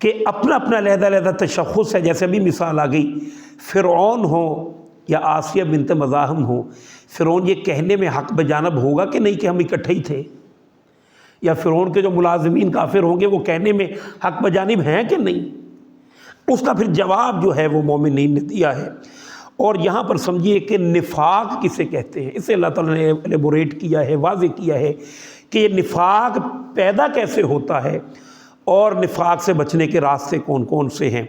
کہ اپنا اپنا علیحدہ علیحدہ تشخص ہے۔ جیسے ابھی مثال آ گئی، فرعون ہو یا آسیہ بنت مزاحم ہو، فرعون یہ کہنے میں حق بجانب ہوگا کہ نہیں کہ ہم اکٹھے ہی تھے؟ یا فرعون کے جو ملازمین کافر ہوں گے وہ کہنے میں حق بجانب ہیں کہ نہیں؟ اس کا پھر جواب جو ہے وہ مومنین نے دیا ہے۔ اور یہاں پر سمجھیے کہ نفاق کسے کہتے ہیں، اسے اللہ تعالیٰ نے ایلیبوریٹ کیا ہے، واضح کیا ہے کہ یہ نفاق پیدا کیسے ہوتا ہے اور نفاق سے بچنے کے راستے کون کون سے ہیں۔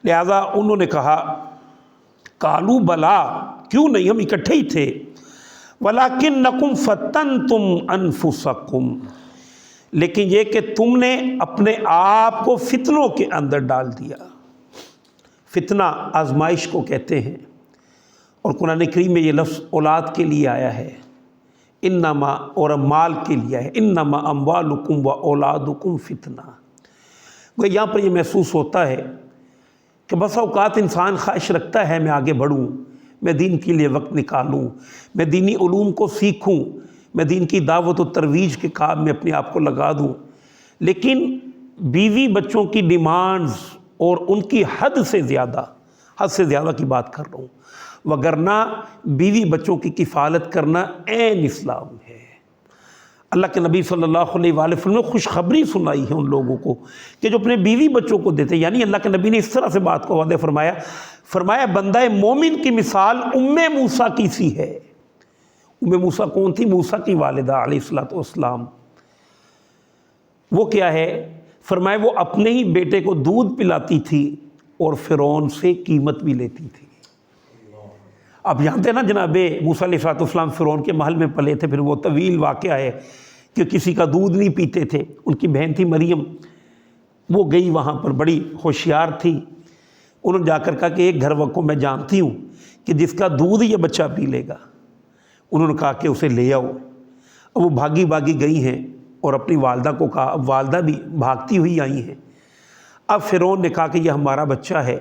لہٰذا انہوں نے کہا قالوا بلا، کیوں نہیں، ہم اکٹھے ہی تھے، وَلَكِنَّكُمْ فَتَنْتُمْ أَنفُسَكُمْ، لیکن یہ کہ تم نے اپنے آپ کو فتنوں کے اندر ڈال دیا۔ فتنہ آزمائش کو کہتے ہیں، اور قرآن کریم میں یہ لفظ اولاد کے لیے آیا ہے، انما، اور مال کے لیے ہے، انما اموالکم و اولادکم فتنہ۔ یہاں پر یہ محسوس ہوتا ہے کہ بس اوقات انسان خواہش رکھتا ہے میں آگے بڑھوں، میں دین کے لیے وقت نکالوں، میں دینی علوم کو سیکھوں، میں دین کی دعوت و ترویج کے کام میں اپنے آپ کو لگا دوں، لیکن بیوی بچوں کی ڈیمانڈز اور ان کی حد سے زیادہ کی بات کر رہا ہوں، وگرنہ بیوی بچوں کی کفالت کرنا عین اسلام ہے۔ اللہ کے نبی صلی اللہ علیہ وآلہ وسلم نے خوشخبری سنائی ہے ان لوگوں کو کہ جو اپنے بیوی بچوں کو دیتے، یعنی اللہ کے نبی نے اس طرح سے بات کو واضح فرمایا بندہ مومن کی مثال ام موسیٰ کی سی ہے۔ ام موسیٰ کون تھی؟ موسیٰ کی والدہ علیہ الصلوۃ والسلام۔ وہ کیا ہے؟ فرمایا وہ اپنے ہی بیٹے کو دودھ پلاتی تھی اور فرعون سے قیمت بھی لیتی تھی۔ اب جانتے ہیں نا جناب موسیٰ علیہ السلام فرعون کے محل میں پلے تھے، پھر وہ طویل واقعہ ہے کہ کسی کا دودھ نہیں پیتے تھے۔ ان کی بہن تھی مریم، وہ گئی وہاں پر، بڑی ہوشیار تھی، انہوں نے جا کر کہا کہ ایک گھر کو میں جانتی ہوں کہ جس کا دودھ یہ بچہ پی لے گا۔ انہوں نے کہا کہ اسے لے آؤ۔ اب وہ بھاگی گئی ہیں اور اپنی والدہ کو کہا، اب والدہ بھی بھاگتی ہوئی آئی ہیں۔ اب فرعون نے کہا کہ یہ ہمارا بچہ ہے،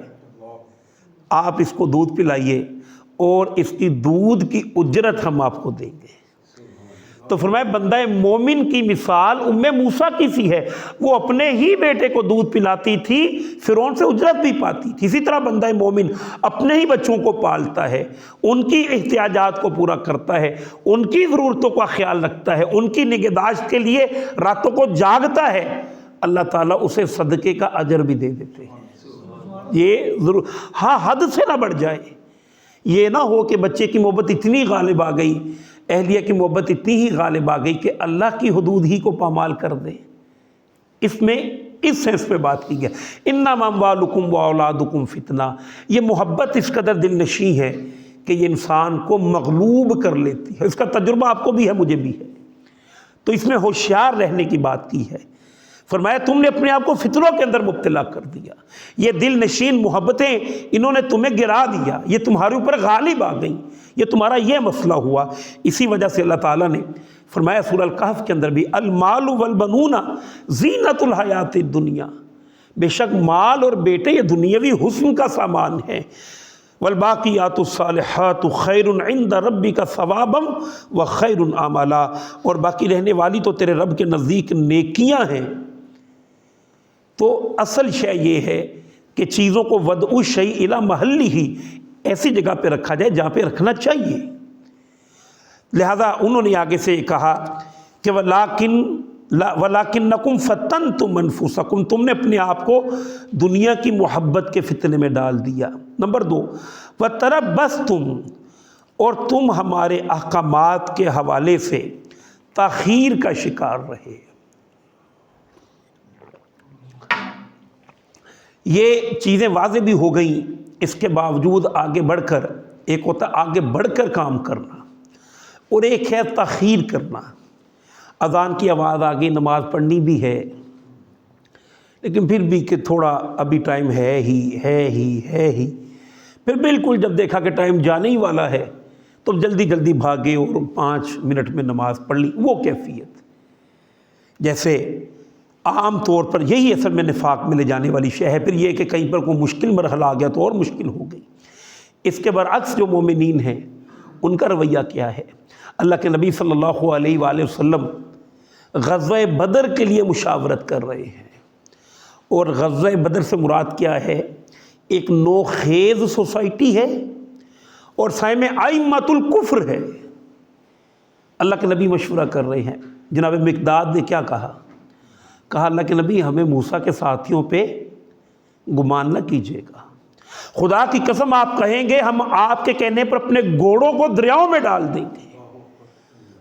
آپ اس کو دودھ پلائیے اور اس کی دودھ کی اجرت ہم آپ کو دیں گے۔ تو فرمایا بندہ مومن کی مثال ام موسیٰ کی سی ہے، وہ اپنے ہی بیٹے کو دودھ پلاتی تھی، فرعون سے اجرت بھی پاتی تھی۔ اسی طرح بندہ مومن اپنے ہی بچوں کو پالتا ہے، ان کی احتیاجات کو پورا کرتا ہے، ان کی ضرورتوں کا خیال رکھتا ہے، ان کی نگہداشت کے لیے راتوں کو جاگتا ہے، اللہ تعالیٰ اسے صدقے کا اجر بھی دے دیتے ہیں۔ یہ ضرور، ہاں حد سے نہ بڑھ جائے، یہ نہ ہو کہ بچے کی محبت اتنی غالب آ گئی، اہلیہ کی محبت اتنی ہی غالب آ گئی کہ اللہ کی حدود ہی کو پامال کر دے۔ اس میں اس سینس پہ بات کی گیا، انما اموالکم و اولادکم فتنہ۔ یہ محبت اس قدر دل نشیں ہے کہ یہ انسان کو مغلوب کر لیتی ہے۔ اس کا تجربہ آپ کو بھی ہے، مجھے بھی ہے، تو اس میں ہوشیار رہنے کی بات کی ہے۔ فرمایا تم نے اپنے آپ کو فتنوں کے اندر مبتلا کر دیا، یہ دل نشین محبتیں انہوں نے تمہیں گرا دیا، یہ تمہارے اوپر غالب آ گئیں، یہ تمہارا یہ مسئلہ ہوا۔ اسی وجہ سے اللہ تعالیٰ نے فرمایا سورہ الکہف کے اندر بھی المال والبنون زینت الحیات الدنیا، بے شک مال اور بیٹے یہ دنیاوی حسن کا سامان ہے، والباقیات الصالحات خیر عند ربک ثوابا وخیر عملا، اور باقی رہنے والی تو تیرے رب کے نزدیک نیکیاں ہیں۔ تو اصل شے یہ ہے کہ چیزوں کو وضع الشیء الی محلہ، ایسی جگہ پہ رکھا جائے جہاں پہ رکھنا چاہیے۔ لہذا انہوں نے آگے سے کہا کہ وَلَكِنَّكُمْ فَتَنْتُمْ أَنفُسَكُمْ، تم نے اپنے آپ کو دنیا کی محبت کے فتنے میں ڈال دیا۔ نمبر 2، وَتَرَبَّصْتُمْ، اور تم ہمارے احکامات کے حوالے سے تاخیر کا شکار رہے۔ یہ چیزیں واضح بھی ہو گئیں، اس کے باوجود آگے بڑھ کر، ایک ہوتا آگے بڑھ کر کام کرنا اور ایک ہے تاخیر کرنا۔ اذان کی آواز آ گئی، نماز پڑھنی بھی ہے، لیکن پھر بھی کہ تھوڑا ابھی ٹائم ہے ہی، پھر بالکل جب دیکھا کہ ٹائم جانے ہی والا ہے تو جلدی بھاگے اور 5 منٹ میں نماز پڑھ لی۔ وہ کیفیت، جیسے عام طور پر یہی اصل میں نفاق میں لے جانے والی شے ہے۔ پھر یہ کہ کہیں پر کوئی مشکل مرحلہ آ گیا تو اور مشکل ہو گئی۔ اس کے برعکس جو مومنین ہیں ان کا رویہ کیا ہے؟ اللہ کے نبی صلی اللہ علیہ وآلہ وسلم غزوہ بدر کے لیے مشاورت کر رہے ہیں، اور غزوہ بدر سے مراد کیا ہے؟ ایک نوخیز سوسائٹی ہے اور سائے ائمۃ الکفر ہے۔ اللہ کے نبی مشورہ کر رہے ہیں۔ جناب مقداد نے کیا کہا؟ کہا اللہ کے نبی ہمیں موسیٰ کے ساتھیوں پہ گمان نہ کیجیے گا، خدا کی قسم آپ کہیں گے ہم آپ کے کہنے پر اپنے گھوڑوں کو دریاؤں میں ڈال دیں گے۔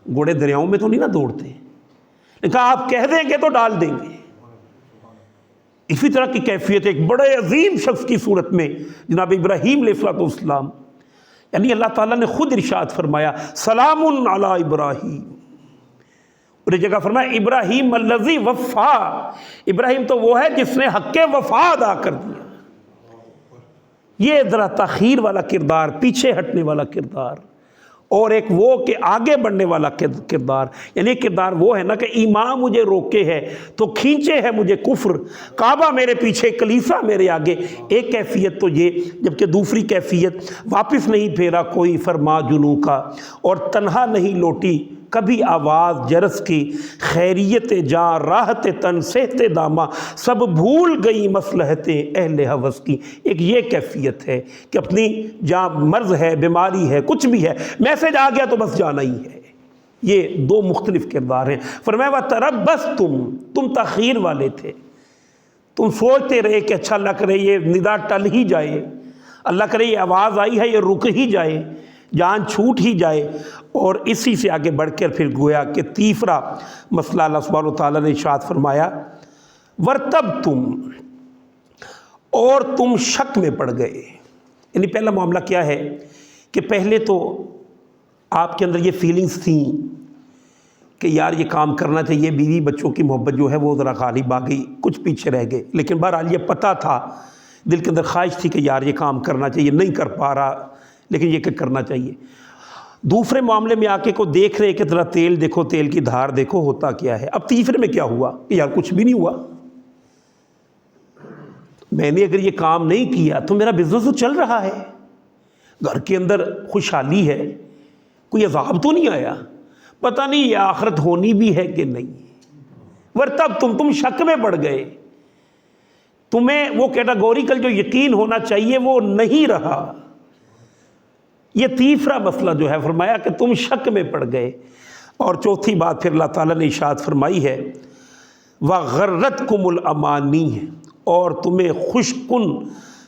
گھوڑے دریاؤں میں تو نہیں نہ دوڑتے، لیکن آپ کہہ دیں گے تو ڈال دیں گے۔ اسی طرح کی کیفیت ایک بڑے عظیم شخص کی صورت میں جناب ابراہیم علیہ السلام، یعنی اللہ تعالیٰ نے خود ارشاد فرمایا سلام علی ابراہیم، اور ایک جگہ فرمایا ابراہیم الذی وفا، ابراہیم تو وہ ہے جس نے حق وفا ادا کر دیا۔ یہ ذرا تاخیر والا کردار، پیچھے ہٹنے والا کردار، اور ایک وہ کہ آگے بڑھنے والا کردار، یعنی کردار وہ ہے نا کہ ایمان مجھے روکے ہے تو کھینچے ہے مجھے کفر، کعبہ میرے پیچھے کلیسا میرے آگے، ایک کیفیت تو یہ، جبکہ دوسری کیفیت واپس نہیں پھیرا کوئی فرما جنوں کا، اور تنہا نہیں لوٹی کبھی آواز جرس کی، خیریت جا راحت تن سہتے داما، سب بھول گئی مصلحتیں اہل ہوس کی۔ ایک یہ کیفیت ہے کہ اپنی جہاں مرض ہے، بیماری ہے، کچھ بھی ہے، میسج آ گیا تو بس جانا ہی ہے۔ یہ دو مختلف کردار ہیں۔ فرمایا وَتَرَبَّصْتُمْ، تم تاخیر والے تھے، تم سوچتے رہے کہ اچھا اللہ کرے یہ ندا ٹل ہی جائے، اللہ کرے یہ آواز آئی ہے یہ رک ہی جائے، جان چھوٹ ہی جائے، اور اسی سے آگے بڑھ کر پھر گویا کہ تیسرا مسئلہ اللہ سبحانہ و تعالیٰ نے ارشاد فرمایا وَارْتَبْتُمْ، اور تم شک میں پڑ گئے۔ یعنی پہلا معاملہ کیا ہے کہ پہلے تو آپ کے اندر یہ فیلنگز تھیں کہ یار یہ کام کرنا چاہیے، بیوی بچوں کی محبت جو ہے وہ ذرا غالب آ گئی، کچھ پیچھے رہ گئے، لیکن بہرحال یہ پتہ تھا، دل کے اندر خواہش تھی کہ یار یہ کام کرنا چاہیے، نہیں کر پا رہا لیکن یہ کہ کرنا چاہیے۔ دوسرے معاملے میں آ کے کو دیکھ رہے کہ ذرا تیل دیکھو، تیل کی دھار دیکھو ہوتا کیا ہے۔ اب تیسرے میں کیا ہوا کہ یار کچھ بھی نہیں ہوا، میں نے اگر یہ کام نہیں کیا تو میرا بزنس تو چل رہا ہے، گھر کے اندر خوشحالی ہے، کوئی عذاب تو نہیں آیا، پتہ نہیں یہ آخرت ہونی بھی ہے کہ نہیں۔ ورتب تم شک میں پڑ گئے، تمہیں وہ کیٹاگوریکل جو یقین ہونا چاہیے وہ نہیں رہا۔ یہ تیسرا مسئلہ جو ہے فرمایا کہ تم شک میں پڑ گئے۔ اور چوتھی بات پھر اللہ تعالیٰ نے ارشاد فرمائی ہے وَغَرَّتْكُمُ الْأَمَانِيُّ، اور تمہیں خوش کن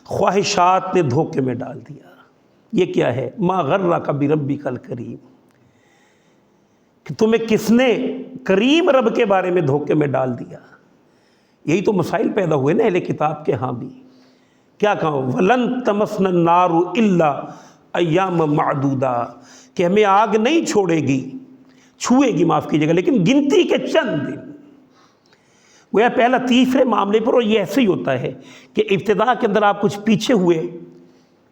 خواہشات نے دھوکے میں ڈال دیا۔ یہ کیا ہے؟ مَا غَرَّكَ بِرَبِّكَ الْكَرِيمِ، کہ تمہیں کس نے کریم رب کے بارے میں دھوکے میں ڈال دیا۔ یہی تو مسائل پیدا ہوئے نا اہل کتاب کے ہاں بھی۔ کیا کہا؟ وَلَن تَمَسْنَا النَّارُ إِلَّا ایام معدودہ، کہ ہمیں آگ نہیں چھوڑے گی، چھوئے گی معاف کیجیے گا، لیکن گنتی کے چند دن۔ گویا پہلا تیسرے معاملے پر، اور یہ ایسے ہی ہوتا ہے کہ ابتدا کے اندر آپ کچھ پیچھے ہوئے،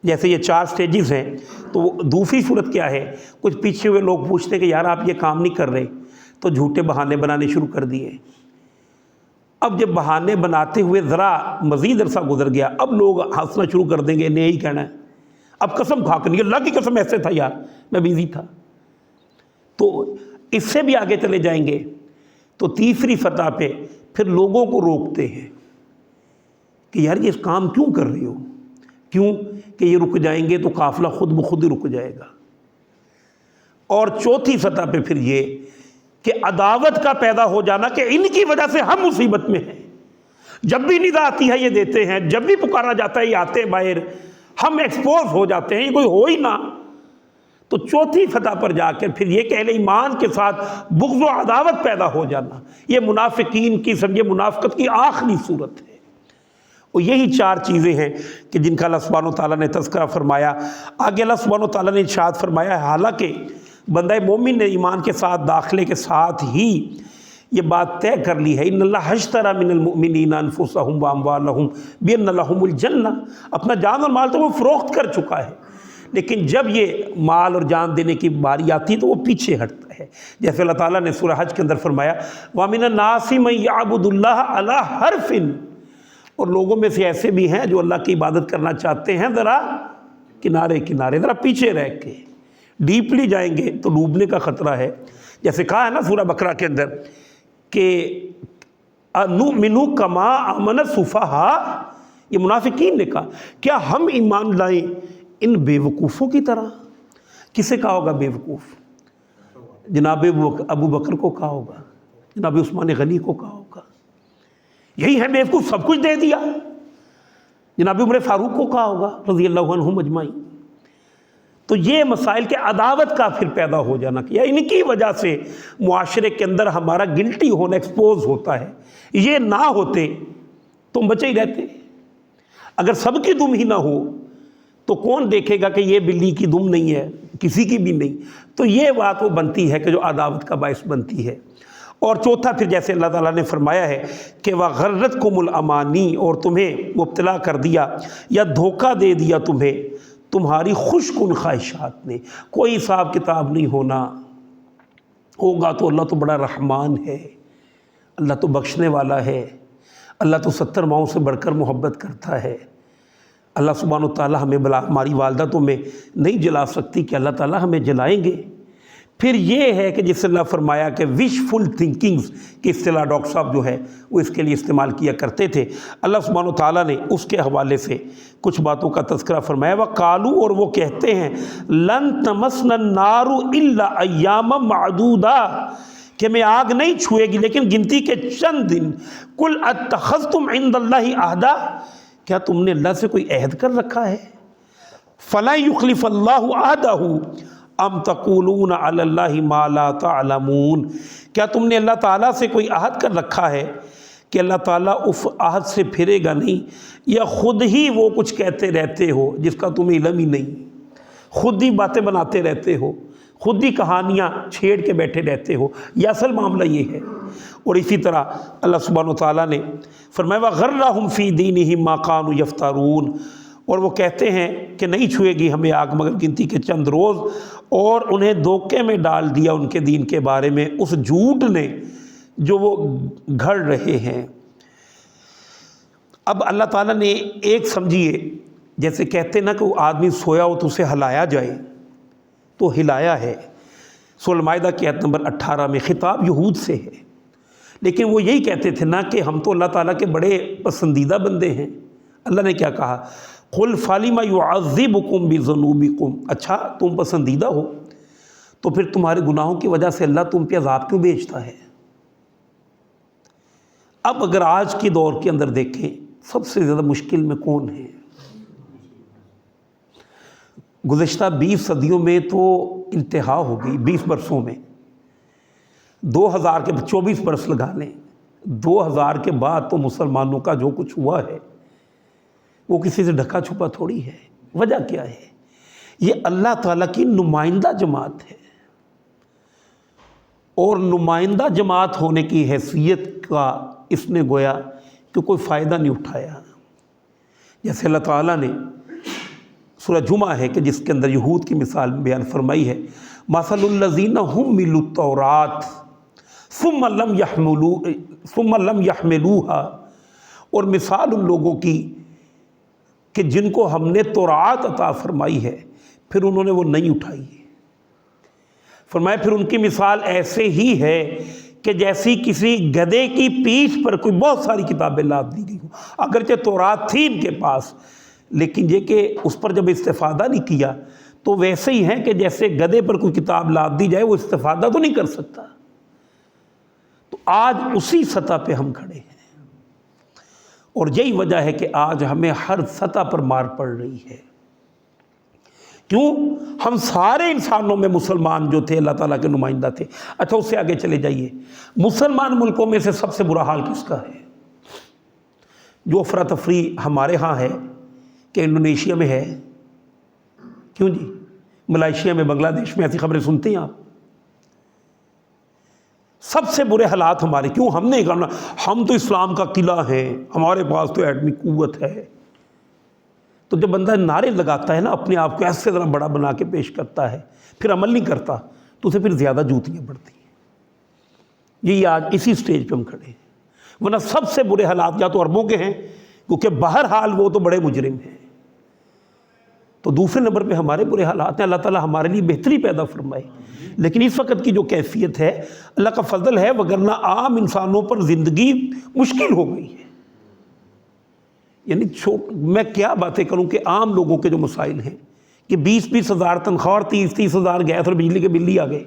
جیسے یہ 4 سٹیجز ہیں، تو دوسری صورت کیا ہے، کچھ پیچھے ہوئے لوگ پوچھتے کہ یار آپ یہ کام نہیں کر رہے، تو جھوٹے بہانے بنانے شروع کر دیے۔ اب جب بہانے بناتے ہوئے ذرا مزید عرصہ گزر گیا، اب لوگ ہنسنا شروع کر دیں گے، انہیں یہی کہنا ہے اب قسم کھا کر نہیں، اللہ کی قسم ایسے تھا یار، میں بیزی تھا۔ تو اس سے بھی آگے چلے جائیں گے تو تیسری سطح پہ پھر لوگوں کو روکتے ہیں کہ یار یہ کام کیوں کر رہے ہو، کیوں کہ یہ رک جائیں گے تو قافلہ خود بخود ہی رک جائے گا۔ اور چوتھی سطح پہ پھر یہ کہ عداوت کا پیدا ہو جانا کہ ان کی وجہ سے ہم مصیبت میں ہیں، جب بھی ندا آتی ہے یہ دیتے ہیں، جب بھی پکارا جاتا ہے یہ آتے ہیں باہر، ہم ایکسپوز ہو جاتے ہیں، یہ کوئی ہو ہی نہ۔ تو چوتھی سطح پر جا کر پھر یہ کہ اہل ایمان کے ساتھ بغض و عداوت پیدا ہو جانا، یہ منافقین کی سمجھے منافقت کی آخری صورت ہے۔ اور یہی 4 چیزیں ہیں کہ جن کا اللہ سبحانہ و تعالیٰ نے تذکرہ فرمایا۔ آگے اللہ سبحانہ و تعالیٰ نے ارشاد فرمایا ہے، حالانکہ بندہ مومن نے ایمان کے ساتھ داخلے کے ساتھ ہی یہ بات طے کر لی ہے، ان اللہ اشتری من المؤمنین انفسهم واموالهم بان لهم الجنہ، اپنا جان اور مال تو وہ فروخت کر چکا ہے، لیکن جب یہ مال اور جان دینے کی باری آتی ہے تو وہ پیچھے ہٹتا ہے۔ ہے۔ جیسے اللہ تعالیٰ نے سورہ حج کے اندر فرمایا وَمِنَ النَّاسِ مَن يَعْبُدُ اللَّهَ عَلَىٰ حَرْفٍ، اور لوگوں میں سے ایسے بھی ہیں جو اللہ کی عبادت کرنا چاہتے ہیں ذرا کنارے کنارے، ذرا پیچھے رہ کے، ڈیپلی جائیں گے تو ڈوبنے کا خطرہ ہے۔ جیسے کہا ہے نا سورہ بقرہ کے اندر کہ نُؤْمِنُ كَمَا آمَنَ السُّفَهَاءُ، یہ منافقین نے کہا کیا ہم ایمان لائیں ان بے وقوفوں کی طرح؟ کسے کہا ہوگا بے وقوف؟ جناب ابو بکر کو کہا ہوگا، جناب عثمان غنی کو کہا ہوگا، یہی ہے بے وقوف، سب کچھ دے دیا۔ جناب عمر فاروق کو کہا ہوگا رضی اللہ عنہم اجمعین۔ تو یہ مسائل کے عداوت کا پھر پیدا ہو جانا کہ ان کی وجہ سے معاشرے کے اندر ہمارا گلٹی ہونا ایکسپوز ہوتا ہے، یہ نہ ہوتے تو بچے ہی رہتے۔ اگر سب کی دم ہی نہ ہو تو کون دیکھے گا کہ یہ بلی کی دم نہیں ہے، کسی کی بھی نہیں؟ تو یہ بات وہ بنتی ہے کہ جو عداوت کا باعث بنتی ہے۔ اور چوتھا پھر جیسے اللہ تعالیٰ نے فرمایا ہے کہ وَغَرَّتْكُمُ الْأَمَانِي، اور تمہیں مبتلا کر دیا یا دھوکہ دے دیا تمہیں تمہاری خوش کن خواہشات نے۔ کوئی حساب کتاب نہیں ہوگا تو اللہ تو بڑا رحمان ہے، اللہ تو بخشنے والا ہے، اللہ تو 70 ماؤں سے بڑھ کر محبت کرتا ہے۔ اللہ سبحانہ و تعالیٰ ہمیں ہماری والدہ تو ہمیں نہیں جلا سکتی کہ اللہ تعالیٰ ہمیں جلائیں گے۔ پھر یہ ہے کہ جس سے اللہ فرمایا کہ وشفل تھنکنگز کی اصطلاح ڈاکٹر صاحب جو ہے وہ اس کے لیے استعمال کیا کرتے تھے، اللہ سبحانہ و تعالیٰ نے اس کے حوالے سے کچھ باتوں کا تذکرہ فرمایا۔ وَقَالُوا، اور وہ کہتے ہیں لَن تَمَسْنَا النَّارُ إِلَّا أَيَّامًا مَعْدُودًا، کہ میں آگ نہیں چھوئے گی لیکن گنتی کے چند دن۔ قُلْ أَتَّخَذْتُمْ عِندَ اللَّهِ عَهْدًا، کیا تم نے اللہ سے کوئی عہد کر رکھا ہے؟ فَلَن يُخْلِفَ اللَّهُ عَهْدَهُ ام تقولون علی اللہ ما لا تعلمون، کیا تم نے اللہ تعالیٰ سے کوئی عہد کر رکھا ہے کہ اللہ تعالیٰ اس عہد سے پھرے گا نہیں، یا خود ہی وہ کچھ کہتے رہتے ہو جس کا تمہیں علم ہی نہیں، خود ہی باتیں بناتے رہتے ہو، خود ہی کہانیاں چھیڑ کے بیٹھے رہتے ہو؟ یہ اصل معاملہ یہ ہے۔ اور اسی طرح اللہ سبحانہ وتعالیٰ نے فرمایا وَغَرَّهُمْ فِي دِينِهِمْ مَا كَانُوا يَفْتَرُونَ، اور وہ کہتے ہیں کہ نہیں چھوئے گی ہمیں آگ مگر گنتی کے چند روز، اور انہیں دھوکے میں ڈال دیا ان کے دین کے بارے میں اس جھوٹ نے جو وہ گھڑ رہے ہیں۔ اب اللہ تعالیٰ نے ایک سمجھیے، جیسے کہتے نا کہ وہ آدمی سویا ہو تو اسے ہلایا جائے، تو ہلایا ہے۔ سورہ المائدہ کی آیت نمبر 18 میں خطاب یہود سے ہے، لیکن وہ یہی کہتے تھے نا کہ ہم تو اللہ تعالیٰ کے بڑے پسندیدہ بندے ہیں۔ اللہ نے کیا کہا؟ قُلْ فَلِمَ يُعَذِّبُكُمْ بِذُنُوبِكُمْ، اچھا تم پسندیدہ ہو تو پھر تمہارے گناہوں کی وجہ سے اللہ تم پہ عذاب کیوں بھیجتا ہے؟ اب اگر آج کے دور کے اندر دیکھیں سب سے زیادہ مشکل میں کون ہے؟ گزشتہ 20 صدیوں میں تو انتہا ہو گئی، 20 برسوں میں 2000 کے 24 برس لگا لیں، 2000 کے بعد تو مسلمانوں کا جو کچھ ہوا ہے وہ کسی سے ڈھکا چھپا تھوڑی ہے۔ وجہ کیا ہے؟ یہ اللہ تعالیٰ کی نمائندہ جماعت ہے، اور نمائندہ جماعت ہونے کی حیثیت کا اس نے گویا کہ کوئی فائدہ نہیں اٹھایا۔ جیسے اللہ تعالیٰ نے سورہ جمعہ ہے کہ جس کے اندر یہود کی مثال بیان فرمائی ہے، مثل الذین حملوا التوراۃ ثم لم یحملوها، اور مثال ان لوگوں کی کہ جن کو ہم نے تورات عطا فرمائی ہے پھر انہوں نے وہ نہیں اٹھائی۔ فرمایا پھر ان کی مثال ایسے ہی ہے کہ جیسی کسی گدھے کی پیٹھ پر کوئی بہت ساری کتابیں لاد دی گئی ہوں، اگرچہ تورات تھی ان کے پاس، لیکن یہ کہ اس پر جب استفادہ نہیں کیا تو ویسے ہی ہیں کہ جیسے گدھے پر کوئی کتاب لاد دی جائے وہ استفادہ تو نہیں کر سکتا۔ تو آج اسی سطح پہ ہم کھڑے ہیں، اور یہی وجہ ہے کہ آج ہمیں ہر سطح پر مار پڑ رہی ہے۔ کیوں؟ ہم سارے انسانوں میں مسلمان جو تھے اللہ تعالیٰ کے نمائندہ تھے۔ اچھا اس سے آگے چلے جائیے، مسلمان ملکوں میں سے سب سے برا حال کس کا ہے؟ جو افراتفری ہمارے ہاں ہے کہ انڈونیشیا میں ہے، کیوں جی؟ ملائیشیا میں، بنگلہ دیش میں ایسی خبریں سنتے ہیں آپ؟ سب سے برے حالات ہمارے، کیوں؟ ہم نے کہا ہم تو اسلام کا قلعہ ہیں، ہمارے پاس تو ایٹمی قوت ہے۔ تو جب بندہ نعرے لگاتا ہے نا، اپنے آپ کو ایسے ذرا بڑا بنا کے پیش کرتا ہے، پھر عمل نہیں کرتا، تو اسے پھر زیادہ جوتیاں پڑتی ہیں۔ یہی آج اسی سٹیج پہ ہم کھڑے ہیں، ورنہ سب سے برے حالات یا تو عربوں کے ہیں، کیونکہ بہرحال وہ تو بڑے مجرم ہیں، تو دوسرے نمبر پہ ہمارے برے حالات ہیں۔ اللہ تعالیٰ ہمارے لیے بہتری پیدا فرمائے، لیکن اس وقت کی جو کیفیت ہے اللہ کا فضل ہے، وگرنہ عام انسانوں پر زندگی مشکل ہو گئی ہے۔ یعنی میں کیا باتیں کروں کہ عام لوگوں کے جو مسائل ہیں کہ 20-20 ہزار تنخواہ اور 30-30 ہزار گیس اور بجلی کے بل ہی آ گئے،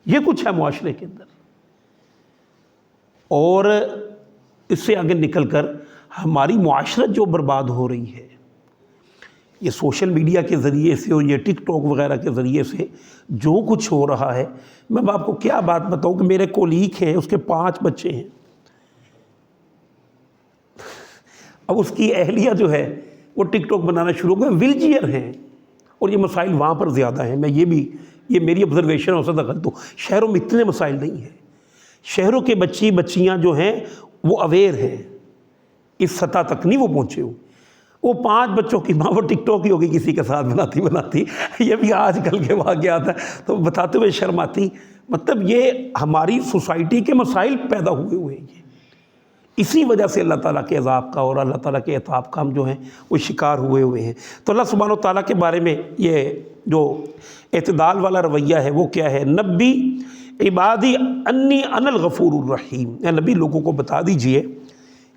یہ کچھ ہے معاشرے کے اندر۔ اور اس سے آگے نکل کر ہماری معاشرت جو برباد ہو رہی ہے، یہ سوشل میڈیا کے ذریعے سے اور یہ ٹک ٹاک وغیرہ کے ذریعے سے جو کچھ ہو رہا ہے، میں آپ کو کیا بات بتاؤں کہ میرے کولیگ ہیں، اس کے 5 بچے ہیں، اب اس کی اہلیہ جو ہے وہ ٹک ٹاک بنانا شروع ہو گئے، ویل چیئر ہیں، اور یہ مسائل وہاں پر زیادہ ہیں۔ میں یہ میری آبزرویشن ہو سکتا غلط ہو، شہروں میں اتنے مسائل نہیں ہیں، شہروں کے بچیاں جو ہیں وہ اویئر ہیں، اس سطح تک نہیں وہ پہنچے ہو۔ وہ 5 بچوں کی ماں وہ ٹک ٹاک ہی ہوگی کسی کے ساتھ بناتی، یہ بھی آج کل کے واقعات ہیں، تو بتاتے ہوئے شرم آتی۔ مطلب یہ ہماری سوسائٹی کے مسائل پیدا ہوئے ہیں، اسی وجہ سے اللہ تعالیٰ کے عذاب کا اور اللہ تعالیٰ کے عطاب کا ہم جو ہیں وہ شکار ہوئے ہیں۔ تو اللہ سبحانہ و تعالیٰ کے بارے میں یہ جو اعتدال والا رویہ ہے وہ کیا ہے؟ نبی عبادی انی انا الغفور الرحیم، اے نبی لوگوں کو بتا دیجئے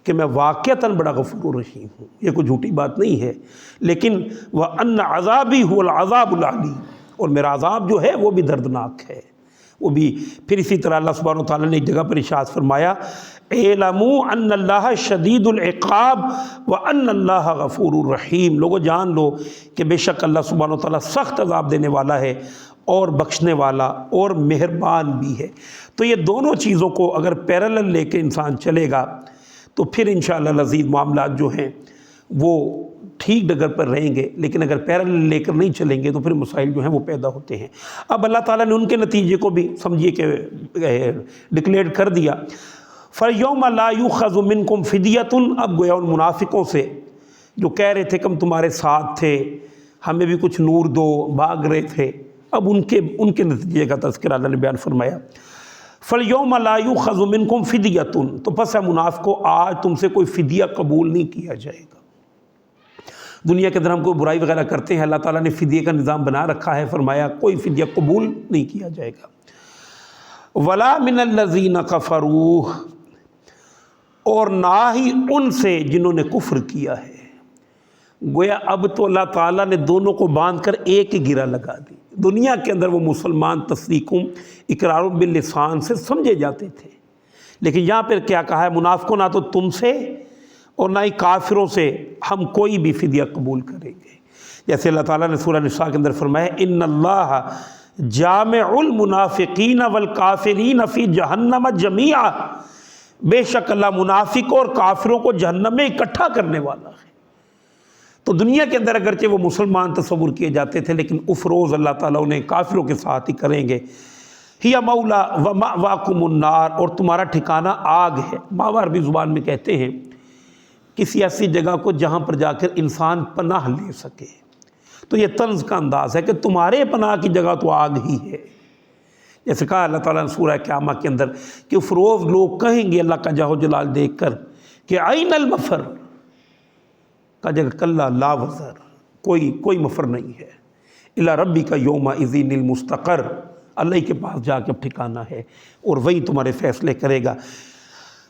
کہ میں واقعتاً بڑا غفور الرحیم ہوں، یہ کوئی جھوٹی بات نہیں ہے، لیکن وَأَنَّ عَذَابِي هُوَ الْعَذَابُ الْعَلِيمُ، اور میرا عذاب جو ہے وہ بھی دردناک ہے، وہ بھی۔ پھر اسی طرح اللہ سبحانہ وتعالیٰ نے ایک جگہ پر ارشاد فرمایا اعلموا ان اللہ شدید العقاب وان اللہ غفور الرحیم، لوگو جان لو کہ بے شک اللہ سبحانہ وتعالیٰ سخت عذاب دینے والا ہے اور بخشنے والا اور مہربان بھی ہے۔ تو یہ دونوں چیزوں کو اگر پیرالل لے کے انسان چلے گا تو پھر انشاءاللہ العزیز معاملات جو ہیں وہ ٹھیک ڈگر پر رہیں گے، لیکن اگر پیرالل لے کر نہیں چلیں گے تو پھر مسائل جو ہیں وہ پیدا ہوتے ہیں۔ اب اللہ تعالیٰ نے ان کے نتیجے کو بھی سمجھیے کہ ڈکلیئر کر دیا، فَالْيَوْمَ لَا يُؤْخَذُ مِنْكُمْ فِدْيَةٌ، اب گویا ان منافقوں سے جو کہہ رہے تھے کہ ہم تمہارے ساتھ تھے، ہمیں بھی کچھ نور دو، بھاگ رہے تھے، اب ان کے نتیجے کا تذکرہ اللہ نے بیان فرمایا۔ فَالْيَوْمَ لَا يُؤْخَذُ مِنْكُمْ فِدْيَةٌ، تو پس ہے منافقوں آج تم سے کوئی فدیہ قبول نہیں کیا جائے گا۔ دنیا کے اندر ہم کوئی برائی وغیرہ کرتے ہیں، اللہ تعالیٰ نے فدیے کا نظام بنا رکھا ہے، فرمایا کوئی فدیہ قبول نہیں کیا جائے گا۔ وَلَا مِنَ الَّذِينَ كَفَرُوا، اور نہ ہی ان سے جنہوں نے کفر کیا ہے۔ گویا اب تو اللہ تعالیٰ نے دونوں کو باندھ کر ایک ہی گرہ لگا دی۔ دنیا کے اندر وہ مسلمان تصدیقوں اقرار باللسان سے سمجھے جاتے تھے، لیکن یہاں پر کیا کہا ہے؟ منافقوں نہ تو تم سے اور نہ ہی کافروں سے ہم کوئی بھی فدیہ قبول کریں گے۔ جیسے اللہ تعالیٰ نے سورہ نساء کے اندر فرمایا ان اللہ جامع المنافقین والکافرین فی جہنم جمیعا، بے شک اللہ منافقوں اور کافروں کو جہنم میں اکٹھا کرنے والا ہے۔ تو دنیا کے اندر اگرچہ وہ مسلمان تصور کیے جاتے تھے، لیکن افروز اللہ تعالیٰ انہیں کافروں کے ساتھ ہی کریں گے۔ ہی مولا و مأواکم النار، اور تمہارا ٹھکانہ آگ ہے۔ ماوا عربی زبان میں کہتے ہیں کسی ایسی جگہ کو جہاں پر جا کر انسان پناہ لے سکے، تو یہ طنز کا انداز ہے کہ تمہارے پناہ کی جگہ تو آگ ہی ہے۔ جیسے کہا اللہ تعالیٰ نے سورہ قیامہ کے اندر کہ افروز لوگ کہیں گے اللہ کا جاہ و جلال دیکھ کر کہ عین المفر، کا جگہ کلا لا وزر، کوئی مفر نہیں ہے، الی ربک یومئذ المستقر، اللہ کے پاس جا کے ٹھکانہ ہے اور وہی تمہارے فیصلے کرے گا۔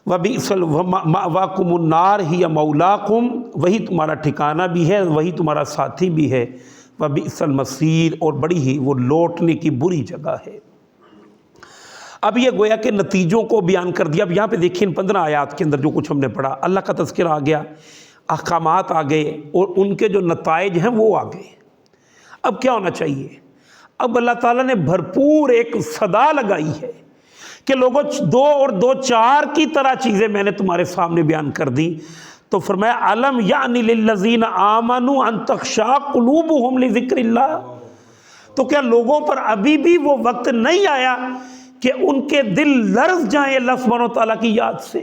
وَبِئْسَ مَأْوَاكُمُ النَّارُ هِيَ مَوْلَاكُمْ، وہی تمہارا ٹھکانہ بھی ہے، وہی تمہارا ساتھی بھی ہے۔ وَبِئْسَ الْمَصِيرُ، اور بڑی ہی وہ لوٹنے کی بری جگہ ہے۔ اب یہ گویا کہ نتیجوں کو بیان کر دیا۔ اب یہاں پہ دیکھیں ان 15 آیات کے اندر جو کچھ ہم نے پڑھا، اللہ کا تذکرہ آ گیا، احکامات آ گئے اور ان کے جو نتائج ہیں وہ آ گئے۔ اب کیا ہونا چاہیے؟ اب اللہ تعالیٰ نے بھرپور ایک صدا لگائی ہے کہ لوگوں 2 اور 2 4 کی طرح چیزیں میں نے تمہارے سامنے بیان کر دی۔ تو فرمایا الم یعنی للذین آمنوا ان تخشع قلوبہم لذکر اللہ، تو کیا لوگوں پر ابھی بھی وہ وقت نہیں آیا کہ ان کے دل لرز جائیں اللہ سبحانہ وتعالیٰ کی یاد سے؟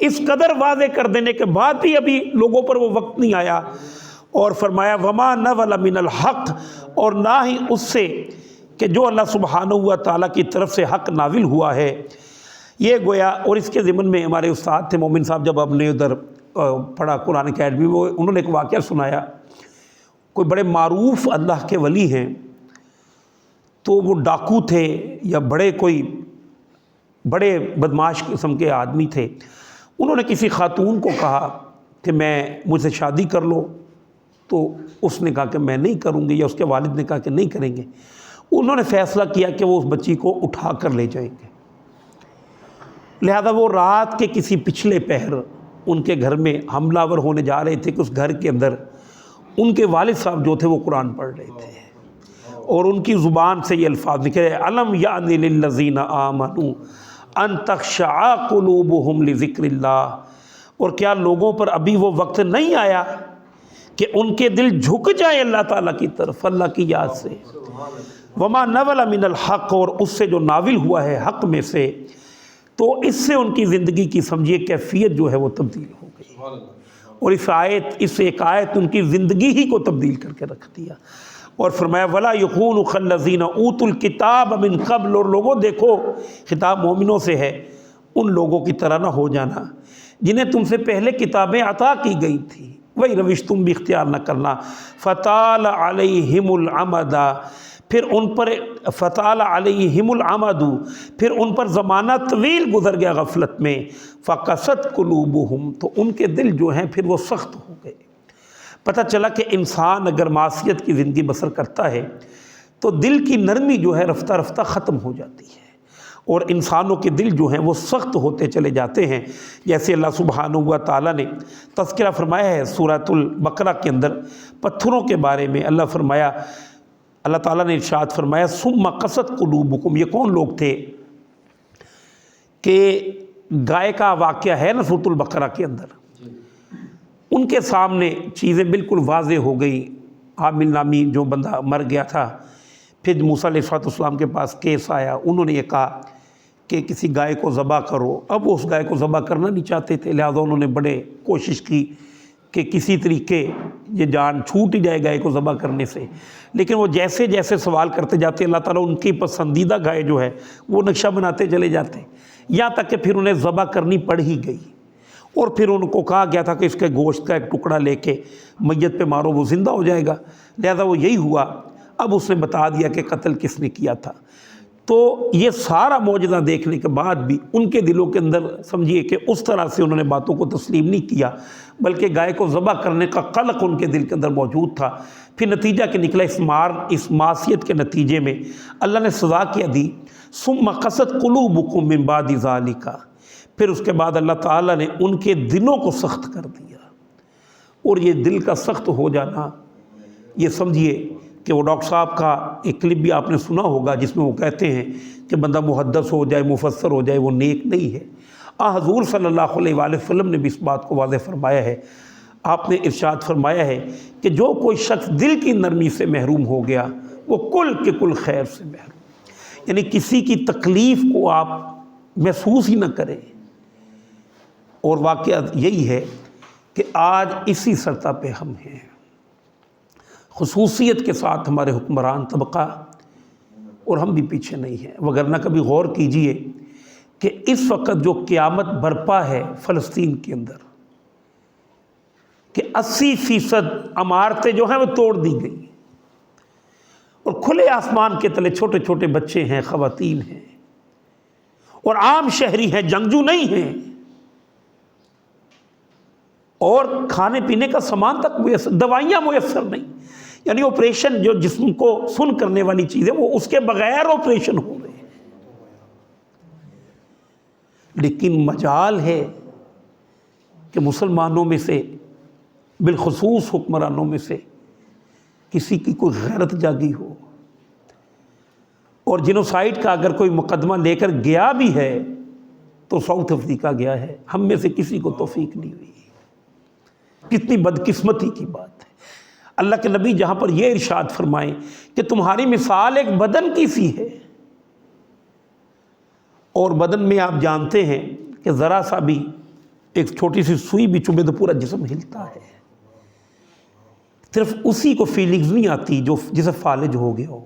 اس قدر واضح کر دینے کے بعد بھی ابھی لوگوں پر وہ وقت نہیں آیا۔ اور فرمایا وما نزل من الحق، اور نہ ہی اس سے کہ جو اللہ سبحانہ و تعالیٰ کی طرف سے حق نازل ہوا ہے یہ گویا، اور اس کے ضمن میں ہمارے استاد تھے مومن صاحب، جب ہم نے ادھر پڑھا قرآن اکیڈمی، وہ انہوں نے ایک واقعہ سنایا، کوئی بڑے معروف اللہ کے ولی ہیں، تو وہ ڈاکو تھے یا بڑے بدماش قسم کے آدمی تھے. انہوں نے کسی خاتون کو کہا کہ مجھ سے شادی کر لو، تو اس نے کہا کہ میں نہیں کروں گی، یا اس کے والد نے کہا کہ نہیں کریں گے. انہوں نے فیصلہ کیا کہ وہ اس بچی کو اٹھا کر لے جائیں گے. لہذا وہ رات کے کسی پچھلے پہر ان کے گھر میں حملہ آور ہونے جا رہے تھے کہ اس گھر کے اندر ان کے والد صاحب جو تھے وہ قرآن پڑھ رہے تھے، اور ان کی زبان سے یہ الفاظ نکلے، الم یعن للذین آمنوا ان تخشع قلوبہم لذکر اللہ، اور کیا لوگوں پر ابھی وہ وقت نہیں آیا کہ ان کے دل جھک جائیں اللہ تعالیٰ کی طرف، اللہ کی یاد سے. وما نزل من الحق، اور اس سے جو نازل ہوا ہے حق میں سے، تو اس سے ان کی زندگی کی سمجھیے کیفیت جو ہے وہ تبدیل ہو گئی، اور اس ایک آیت ان کی زندگی ہی کو تبدیل کر کے رکھ دیا. اور فرمایا ولا یکونوا کالذین اوتوا الکتاب من قبل، اور لوگوں دیکھو خطاب مومنوں سے ہے، ان لوگوں کی طرح نہ ہو جانا جنہیں تم سے پہلے کتابیں عطا کی گئی تھی، وہی روش تم بھی اختیار نہ کرنا. فطال علیہم الامد، پھر ان پر فطال علیہم الامد، پھر ان پر زمانہ طویل گزر گیا غفلت میں. فقست قلوبہم، تو ان کے دل جو ہیں پھر وہ سخت ہو گئے. پتہ چلا کہ انسان اگر معصیت کی زندگی بسر کرتا ہے تو دل کی نرمی جو ہے رفتہ رفتہ ختم ہو جاتی ہے، اور انسانوں کے دل جو ہیں وہ سخت ہوتے چلے جاتے ہیں. جیسے اللہ سبحانہ و تعالیٰ نے تذکرہ فرمایا ہے سورۃ البقرہ کے اندر پتھروں کے بارے میں. اللہ تعالیٰ نے ارشاد فرمایا ثم قست قلوبکم، یہ کون لوگ تھے کہ گائے کا واقعہ ہے نا سورۃ البقرہ کے اندر، ان کے سامنے چیزیں بالکل واضح ہو گئی. عامل نامی جو بندہ مر گیا تھا، پھر موسیٰ علیہ السلام کے پاس کیس آیا، انہوں نے یہ کہا کہ کسی گائے کو ذبح کرو. اب وہ اس گائے کو ذبح کرنا نہیں چاہتے تھے، لہذا انہوں نے بڑے کوشش کی کہ کسی طریقے یہ جان چھوٹ ہی جائے گائے کو ذبح کرنے سے. لیکن وہ جیسے جیسے سوال کرتے جاتے اللہ تعالیٰ ان کی پسندیدہ گائے جو ہے وہ نقشہ بناتے چلے جاتے، یہاں تک کہ پھر انہیں ذبح کرنی پڑ ہی گئی. اور پھر ان کو کہا گیا تھا کہ اس کے گوشت کا ایک ٹکڑا لے کے میت پہ مارو، وہ زندہ ہو جائے گا. لہذا وہ یہی ہوا. اب اس نے بتا دیا کہ قتل کس نے کیا تھا. تو یہ سارا معجزہ دیکھنے کے بعد بھی ان کے دلوں کے اندر سمجھیے کہ اس طرح سے انہوں نے باتوں کو تسلیم نہیں کیا، بلکہ گائے کو ذبح کرنے کا قلق ان کے دل کے اندر موجود تھا. پھر نتیجہ کہ نکلا اس معصیت کے نتیجے میں اللہ نے سزا کیا دی. ثم قست قلوبکم من بعد ذالک، پھر اس کے بعد اللہ تعالیٰ نے ان کے دلوں کو سخت کر دیا. اور یہ دل کا سخت ہو جانا، یہ سمجھیے کہ وہ ڈاکٹر صاحب کا ایک کلپ بھی آپ نے سنا ہوگا جس میں وہ کہتے ہیں کہ بندہ محدث ہو جائے، مفسر ہو جائے، وہ نیک نہیں ہے. حضور صلی اللہ علیہ وآلہ وسلم نے بھی اس بات کو واضح فرمایا ہے. آپ نے ارشاد فرمایا ہے کہ جو کوئی شخص دل کی نرمی سے محروم ہو گیا وہ کل کے کل خیر سے محروم، یعنی کسی کی تکلیف کو آپ محسوس ہی نہ کریں. اور واقعہ یہی ہے کہ آج اسی سطح پہ ہم ہیں، خصوصیت کے ساتھ ہمارے حکمران طبقہ، اور ہم بھی پیچھے نہیں ہیں. وگرنہ کبھی غور کیجئے کہ اس وقت جو قیامت برپا ہے فلسطین کے اندر، کہ 80% عمارتیں جو ہیں وہ توڑ دی گئی، اور کھلے آسمان کے تلے چھوٹے چھوٹے بچے ہیں، خواتین ہیں، اور عام شہری ہیں، جنگجو نہیں ہیں، اور کھانے پینے کا سامان تک میسر، دوائیاں میسر نہیں. یعنی آپریشن جو جسم کو سن کرنے والی چیزیں وہ اس کے بغیر آپریشن ہو رہے ہیں. لیکن مجال ہے کہ مسلمانوں میں سے، بالخصوص حکمرانوں میں سے کسی کی کوئی غیرت جاگی ہو، اور جینوسائیڈ کا اگر کوئی مقدمہ لے کر گیا بھی ہے تو ساؤتھ افریقہ گیا ہے. ہم میں سے کسی کو توفیق نہیں ہوئی. کتنی بدقسمتی کی بات ہے. اللہ کے نبی جہاں پر یہ ارشاد فرمائیں کہ تمہاری مثال ایک بدن کی سی ہے، اور بدن میں آپ جانتے ہیں کہ ذرا سا بھی ایک چھوٹی سی سوئی بھی چبھے تو پورا جسم ہلتا ہے. صرف اسی کو فیلنگز نہیں آتی جو جسے فالج ہو گیا ہو.